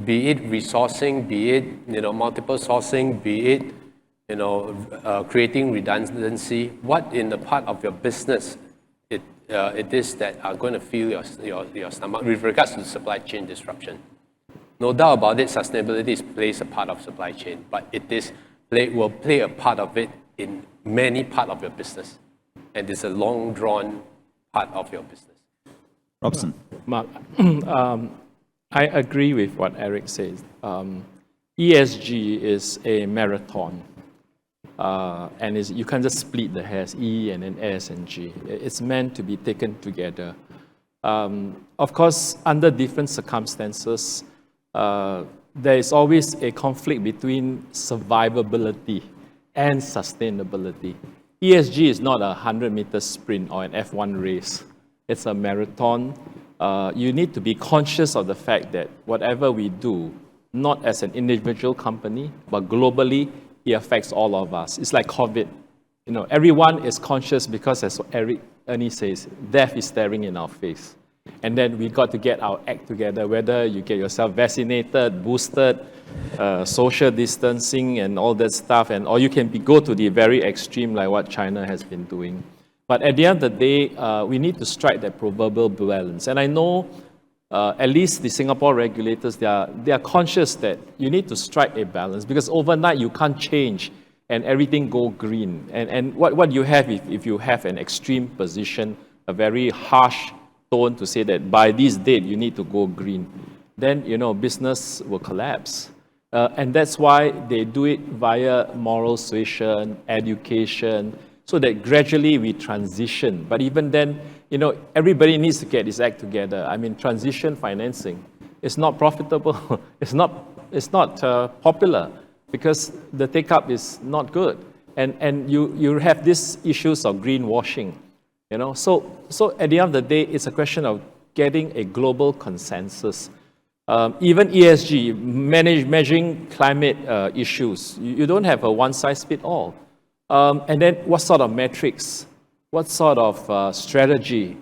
Be it resourcing, be it multiple sourcing, be it creating redundancy. What in the part of your business it is that are going to fill your stomach with regards to supply chain disruption. No doubt about it, sustainability plays a part of supply chain, but will play a part of it in many parts of your business. And it's a long drawn part of your business. Robson. Mark, I agree with what Eric says. ESG is a marathon. And you can't just split the hairs, E and then S and G. It's meant to be taken together. Of course, under different circumstances, there is always a conflict between survivability and sustainability. ESG is not a 100-meter sprint or an F1 race. It's a marathon. You need to be conscious of the fact that whatever we do, not as an individual company, but globally, it affects all of us. It's like COVID. Everyone is conscious because, as Ernie says, death is staring in our face. And then we got to get our act together, whether you get yourself vaccinated, boosted, social distancing and all that stuff, or you can go to the very extreme like what China has been doing. But at the end of the day, we need to strike that proverbial balance. And I know at least the Singapore regulators, they are conscious that you need to strike a balance because overnight you can't change and everything go green. And what you have if you have an extreme position, a very harsh tone to say that by this date you need to go green, then business will collapse. And that's why they do it via moral suasion, education, so that gradually we transition. But even then, everybody needs to get this act together. I mean, transition financing is not profitable. It's not popular because the take-up is not good. And you have these issues of greenwashing. So at the end of the day, it's a question of getting a global consensus. Even ESG, measuring climate issues, you don't have a one-size-fits-all. And then what sort of metrics, what sort of strategy,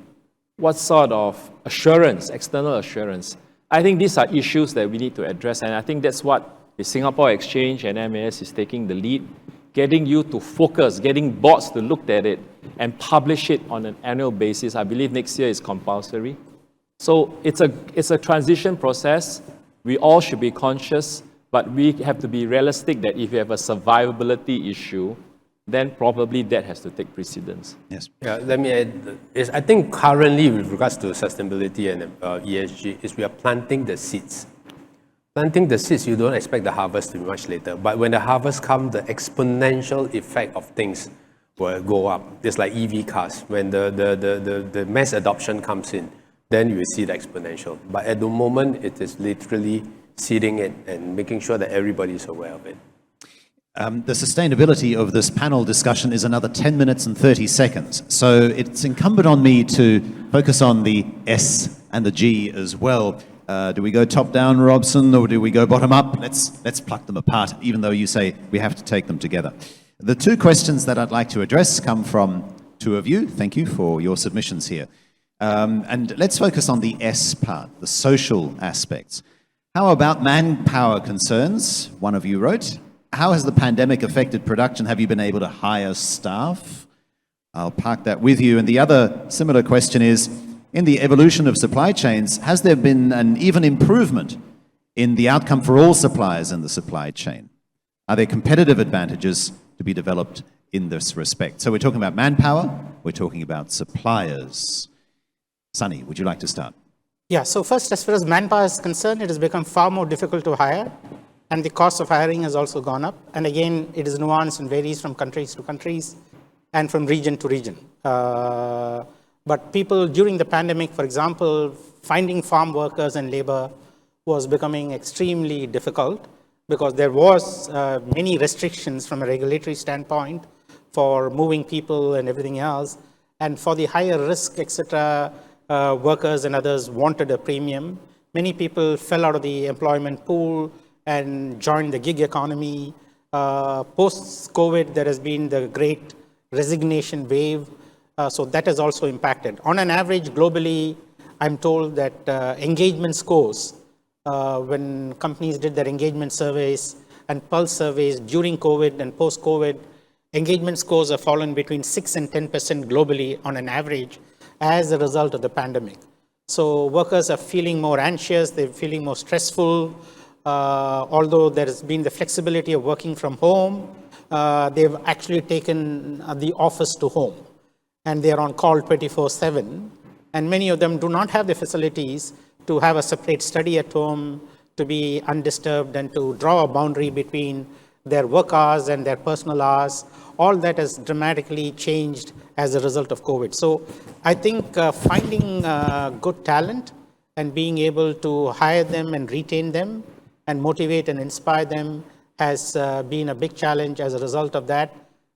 what sort of assurance, external assurance. I think these are issues that we need to address, and I think that's what the Singapore Exchange and MAS is taking the lead, getting you to focus, getting boards to look at it and publish it on an annual basis. I believe next year is compulsory. So it's a transition process. We all should be conscious, but we have to be realistic that if you have a survivability issue, then probably that has to take precedence. Yes. Yeah, let me add. I think currently with regards to sustainability and ESG, is we are planting the seeds. Planting the seeds, you don't expect the harvest to be much later. But when the harvest comes, the exponential effect of things will go up. It's like EV cars. When the mass adoption comes in, then you will see the exponential. But at the moment, it is literally seeding it and making sure that everybody is aware of it. The sustainability of this panel discussion is another 10 minutes and 30 seconds. So it's incumbent on me to focus on the S and the G as well. Do we go top down, Robson, or do we go bottom up? Let's pluck them apart, even though you say we have to take them together. The two questions that I'd like to address come from two of you. Thank you for your submissions here. And let's focus on the S part, the social aspects. How about manpower concerns? One of you wrote. How has the pandemic affected production? Have you been able to hire staff? I'll park that with you. And the other similar question is, in the evolution of supply chains, has there been an even improvement in the outcome for all suppliers in the supply chain? Are there competitive advantages to be developed in this respect? So we're talking about manpower, we're talking about suppliers. Sunny, would you like to start? Yeah, so first, as far as manpower is concerned, it has become far more difficult to hire, and the cost of hiring has also gone up. And again, it is nuanced and varies from countries to countries and from region to region. But people during the pandemic, for example, finding farm workers and labor was becoming extremely difficult because there was many restrictions from a regulatory standpoint for moving people and everything else. And for the higher risk, etc., workers and others wanted a premium. Many people fell out of the employment pool and joined the gig economy. Post-COVID, there has been the great resignation wave. So that has also impacted. On an average, globally, I'm told that engagement scores, when companies did their engagement surveys and pulse surveys during COVID and post-COVID, engagement scores have fallen between 6 and 10% globally on an average as a result of the pandemic. So workers are feeling more anxious, they're feeling more stressful. Although there has been the flexibility of working from home, they've actually taken the office to home. And they're on call 24/7. And many of them do not have the facilities to have a separate study at home, to be undisturbed, and to draw a boundary between their work hours and their personal hours. All that has dramatically changed as a result of COVID. So I think finding good talent and being able to hire them and retain them and motivate and inspire them has been a big challenge as a result of that.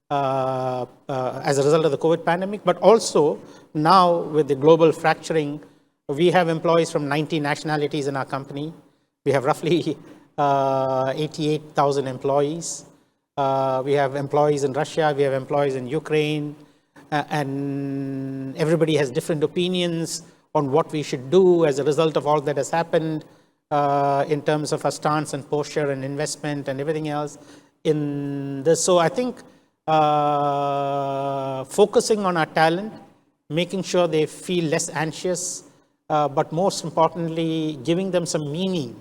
As a result of the COVID pandemic, but also now with the global fracturing, we have employees from 90 nationalities in our company. We have roughly 88,000 employees. We have employees in Russia, we have employees in Ukraine, and everybody has different opinions on what we should do as a result of all that has happened in terms of our stance and posture and investment and everything else in this. So I think focusing on our talent, making sure they feel less anxious, but most importantly, giving them some meaning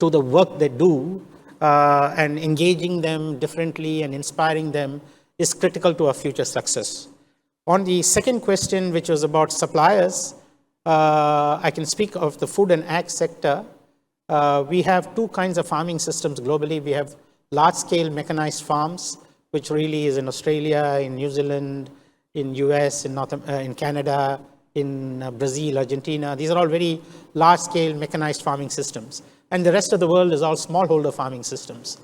to the work they do and engaging them differently and inspiring them is critical to our future success. On the second question, which was about suppliers, I can speak of the food and ag sector. We have two kinds of farming systems globally. We have large-scale mechanized farms, which really is in Australia, in New Zealand, in US, in Canada, in Brazil, Argentina. These are all very large-scale mechanized farming systems. And the rest of the world is all smallholder farming systems.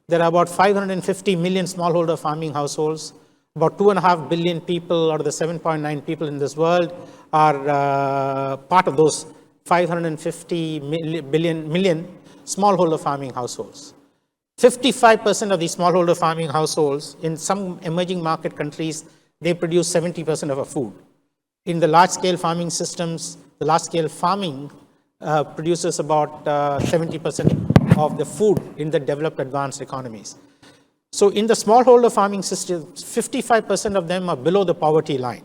There are about 550 million smallholder farming households. About 2.5 billion people out of the 7.9 people in this world are part of those 550 million smallholder farming households. 55% of these smallholder farming households in some emerging market countries, they produce 70% of our food. In the large-scale farming systems, the large-scale farming produces about 70% of the food in the developed advanced economies. So in the smallholder farming systems, 55% of them are below the poverty line,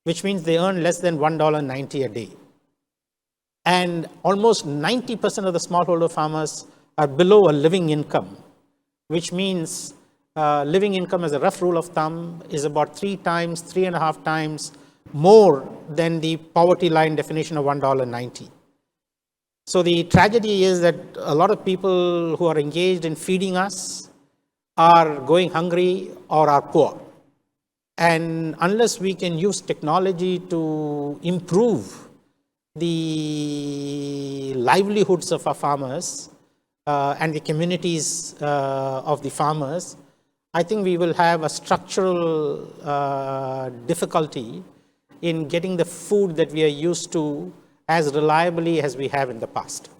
which means they earn less than $1.90 a day. And almost 90% of the smallholder farmers are below a living income, which means living income, as a rough rule of thumb, is about 3.5 times more than the poverty line definition of $1.90. So the tragedy is that a lot of people who are engaged in feeding us are going hungry or are poor. And unless we can use technology to improve the livelihoods of our farmers and the communities of the farmers, I think we will have a structural difficulty in getting the food that we are used to as reliably as we have in the past.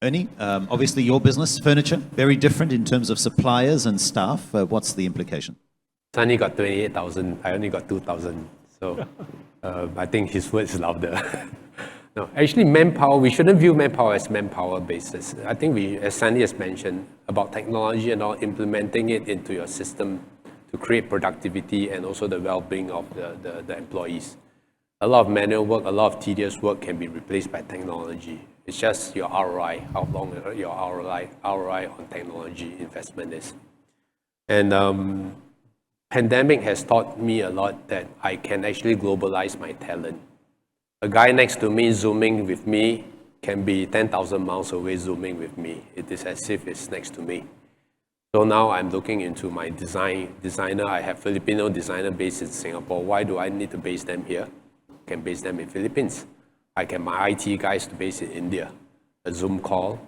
Ernie, obviously your business, furniture, very different in terms of suppliers and staff. What's the implication? Sunny got 28,000, I only got 2,000. So I think his word is louder. No, actually manpower, we shouldn't view manpower as manpower basis. I think we, as Sunny has mentioned, about technology and all, implementing it into your system to create productivity and also the well-being of the employees. A lot of manual work, a lot of tedious work can be replaced by technology. It's just your ROI, how long your ROI on technology investment is. And pandemic has taught me a lot that I can actually globalize my talent. A guy next to me Zooming with me can be 10,000 miles away Zooming with me. It is as if it's next to me. So now I'm looking into my designer. I have Filipino designer based in Singapore. Why do I need to base them here? I can base them in Philippines. I can my IT guys to base in India. A Zoom call.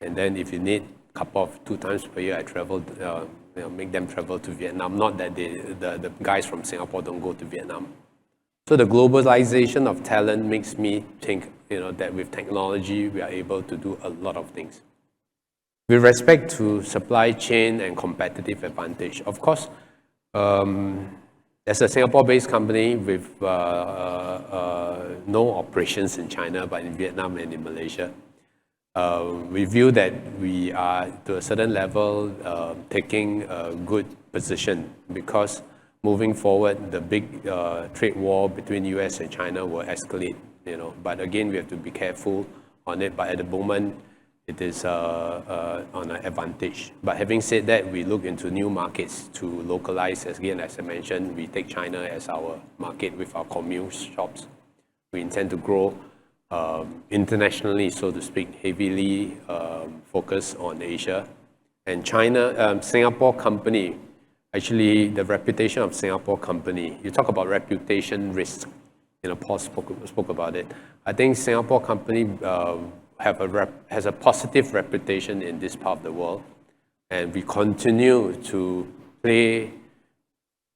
And then if you need a couple of 2 times per year, I travel, make them travel to Vietnam. Not that the guys from Singapore don't go to Vietnam. So the globalization of talent makes me think, that with technology, we are able to do a lot of things. With respect to supply chain and competitive advantage, of course, as a Singapore-based company with no operations in China, but in Vietnam and in Malaysia, we view that we are, to a certain level, taking a good position because moving forward, the big trade war between US and China will escalate, But again, we have to be careful on it. But at the moment, it is on an advantage. But having said that, we look into new markets to localize. Again, as I mentioned, we take China as our market with our commune shops. We intend to grow internationally, so to speak, heavily focus on Asia. And China, Singapore company, actually, the reputation of Singapore company, you talk about reputation risk, Paul spoke about it. I think Singapore company has a positive reputation in this part of the world, and we continue to play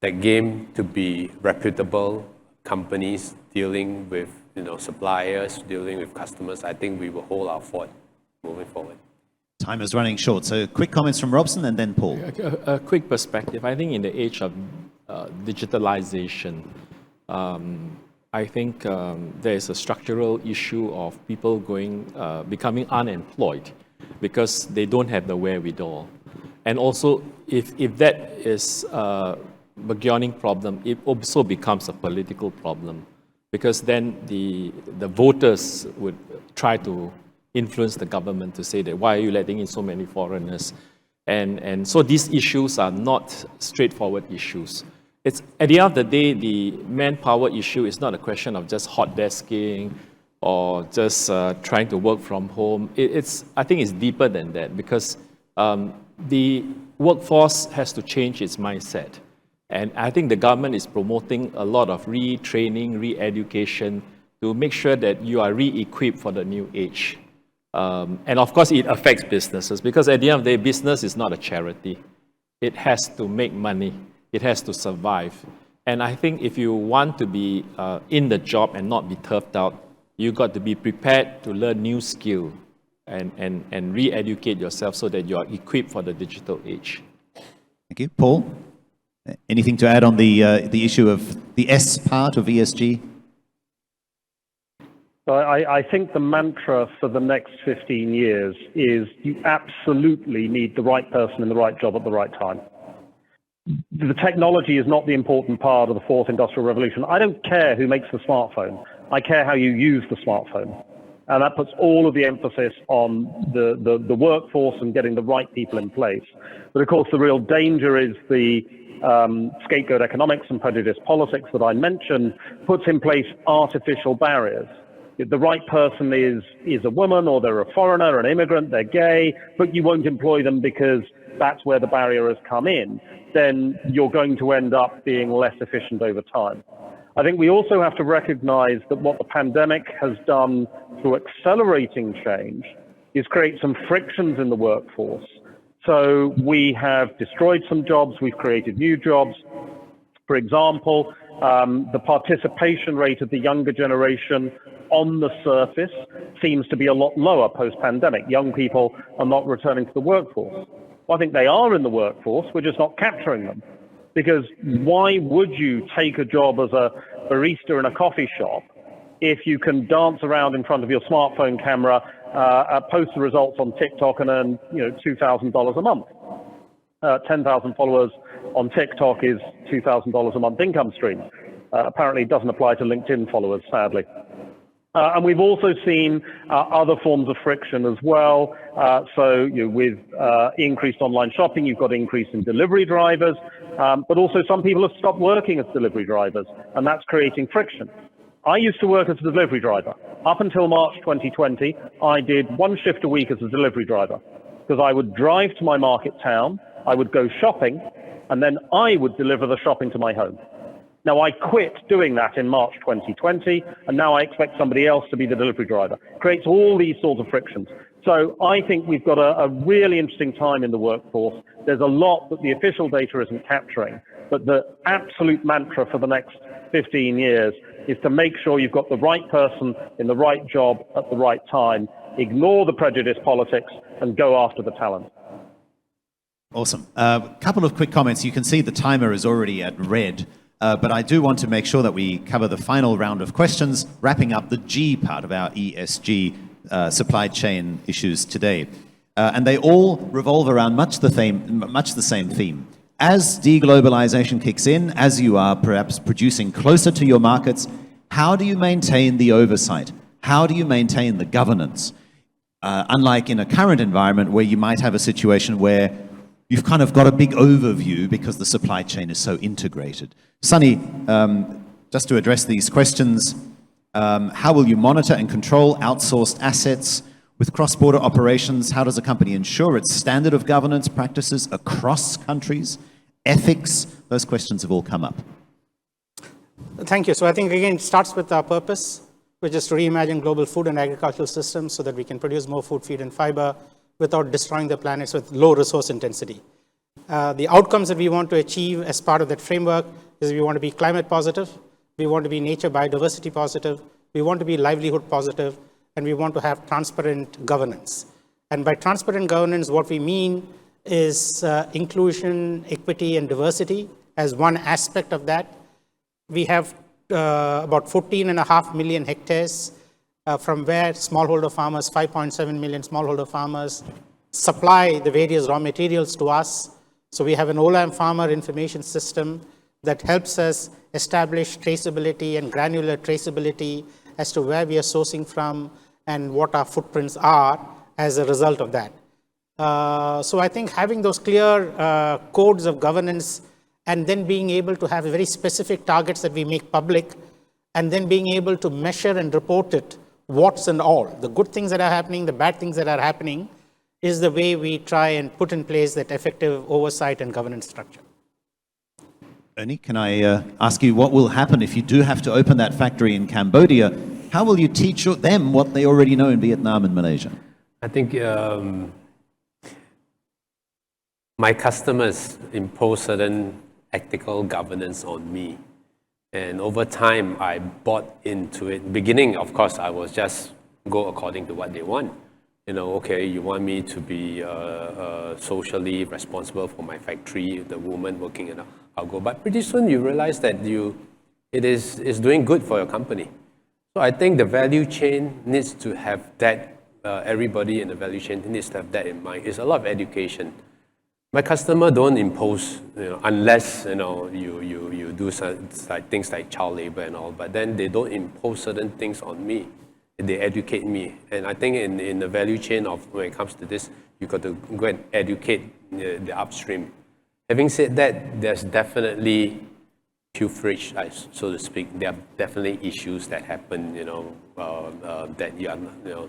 that game to be reputable companies dealing with suppliers, dealing with customers. I think we will hold our fort moving forward. Time is running short, so quick comments from Robson and then Paul. A quick perspective. I think in the age of digitalization, I think there is a structural issue of people becoming unemployed because they don't have the wherewithal. And also, if that is a burgeoning problem, it also becomes a political problem because then the voters would try to influence the government to say that why are you letting in so many foreigners? And so these issues are not straightforward issues. It's at the end of the day, the manpower issue is not a question of just hot desking or just trying to work from home. I think it's deeper than that because the workforce has to change its mindset. And I think the government is promoting a lot of retraining, re-education to make sure that you are re-equipped for the new age. And of course, it affects businesses because at the end of the day, business is not a charity. It has to make money. It has to survive. And I think if you want to be in the job and not be turfed out, you've got to be prepared to learn new skill and re-educate yourself so that you are equipped for the digital age. Thank you. Paul, anything to add on the issue of the S part of ESG? I think the mantra for the next 15 years is you absolutely need the right person in the right job at the right time. The technology is not the important part of the fourth industrial revolution. I don't care who makes the smartphone. I care how you use the smartphone. And that puts all of the emphasis on the workforce and getting the right people in place. But of course, the real danger is the scapegoat economics and prejudice politics that I mentioned puts in place artificial barriers. The right person is a woman or they're a foreigner, an immigrant, they're gay, but you won't employ them because that's where the barrier has come in. Then you're going to end up being less efficient over time. I think we also have to recognize that what the pandemic has done through accelerating change is create some frictions in the workforce So we have destroyed some jobs, we've created new jobs. For example, the participation rate of the younger generation on the surface seems to be a lot lower post-pandemic. Young people are not returning to the workforce. Well, I think they are in the workforce, we're just not capturing them. Because why would you take a job as a barista in a coffee shop if you can dance around in front of your smartphone camera, post the results on TikTok and earn, $2,000 a month? 10,000 followers on TikTok is $2,000 a month income stream. Apparently it doesn't apply to LinkedIn followers, sadly. And we've also seen other forms of friction as well. With increased online shopping, you've got increase in delivery drivers, but also some people have stopped working as delivery drivers, and that's creating friction. I used to work as a delivery driver. Up until March 2020, I did one shift a week as a delivery driver, because I would drive to my market town, I would go shopping, and then I would deliver the shopping to my home. Now, I quit doing that in March 2020, and now I expect somebody else to be the delivery driver. Creates all these sorts of frictions. So I think we've got a really interesting time in the workforce. There's a lot that the official data isn't capturing, but the absolute mantra for the next 15 years is to make sure you've got the right person in the right job at the right time, ignore the prejudice politics, and go after the talent. Awesome. A couple of quick comments. You can see the timer is already at red. But I do want to make sure that we cover the final round of questions, wrapping up the G part of our ESG supply chain issues today. And they all revolve around much the same theme. As deglobalization kicks in, as you are perhaps producing closer to your markets, how do you maintain the oversight? How do you maintain the governance? Unlike in a current environment where you might have a situation where you've kind of got a big overview because the supply chain is so integrated. Sunny, just to address these questions, how will you monitor and control outsourced assets with cross-border operations? How does a company ensure its standard of governance practices across countries? Ethics, those questions have all come up. Thank you. So I think, again, it starts with our purpose, which is to reimagine global food and agricultural systems so that we can produce more food, feed, and fiber without destroying the planets with low resource intensity. The outcomes that we want to achieve as part of that framework is we want to be climate positive, we want to be nature biodiversity positive, we want to be livelihood positive, and we want to have transparent governance. And by transparent governance, what we mean is inclusion, equity, and diversity as one aspect of that. We have about 14.5 million hectares from where smallholder farmers, 5.7 million smallholder farmers, supply the various raw materials to us. So we have an Olam farmer information system that helps us establish traceability and granular traceability as to where we are sourcing from and what our footprints are as a result of that. So I think having those clear codes of governance and then being able to have very specific targets that we make public and then being able to measure and report it, what's and all, the good things that are happening, the bad things that are happening, is the way we try and put in place that effective oversight and governance structure. Ernie, can I ask you what will happen if you do have to open that factory in Cambodia? How will you teach them what they already know in Vietnam and Malaysia? I think my customers impose certain ethical governance on me. And over time, I bought into it. Beginning, of course, I was just go according to what they want. Okay, you want me to be socially responsible for my factory, the woman working in it, I'll go. But pretty soon you realize that it is doing good for your company. So I think the value chain needs to have that, everybody in the value chain needs to have that in mind. It's a lot of education. My customer don't impose, unless you do some, like things like child labor and all, but then they don't impose certain things on me. They educate me. And I think in the value chain of when it comes to this, you got to go and educate the upstream. Having said that, there's definitely pilferage, so to speak. There are definitely issues that happen, that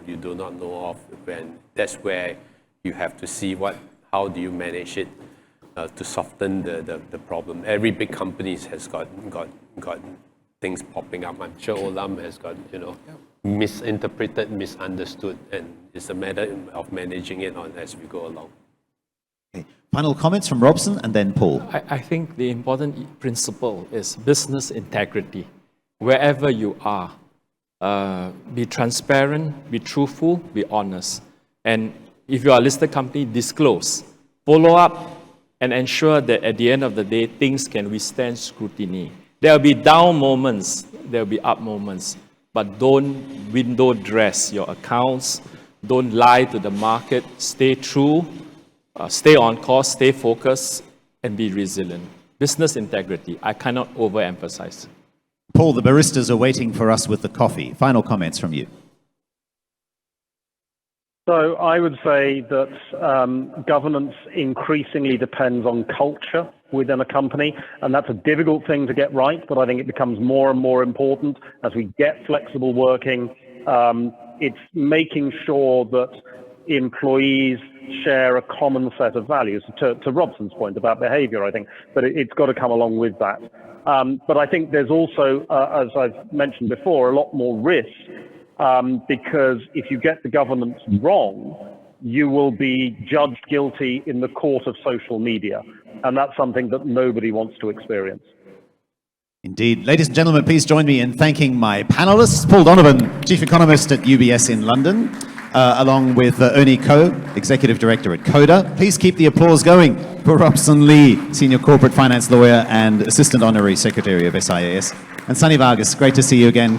you do not know of. And that's where you have to see how do you manage it to soften the problem. Every big company has got things popping up. I'm sure Olam has got, misinterpreted, misunderstood, and it's a matter of managing it as we go along. Final comments from Robson and then Paul. I think the important principle is business integrity. Wherever you are, be transparent, be truthful, be honest. And if you are a listed company, disclose, follow up, and ensure that at the end of the day, things can withstand scrutiny. There will be down moments, there will be up moments, but don't window dress your accounts, don't lie to the market, stay true, stay on course, stay focused, and be resilient. Business integrity, I cannot overemphasize. Paul, the baristas are waiting for us with the coffee. Final comments from you. So I would say that governance increasingly depends on culture within a company, and that's a difficult thing to get right, but I think it becomes more and more important as we get flexible working. It's making sure that employees share a common set of values, to Robson's point about behavior, I think, but it's got to come along with that. But I think there's also, as I've mentioned before, a lot more risk, because if you get the governance wrong, you will be judged guilty in the court of social media. And that's something that nobody wants to experience. Indeed. Ladies and gentlemen, please join me in thanking my panelists. Paul Donovan, Chief Economist at UBS in London, along with Ernie Ko, Executive Director at Coda. Please keep the applause going for Robson Lee, Senior Corporate Finance Lawyer and Assistant Honorary Secretary of SIAS. And Sunny Vargas, great to see you again.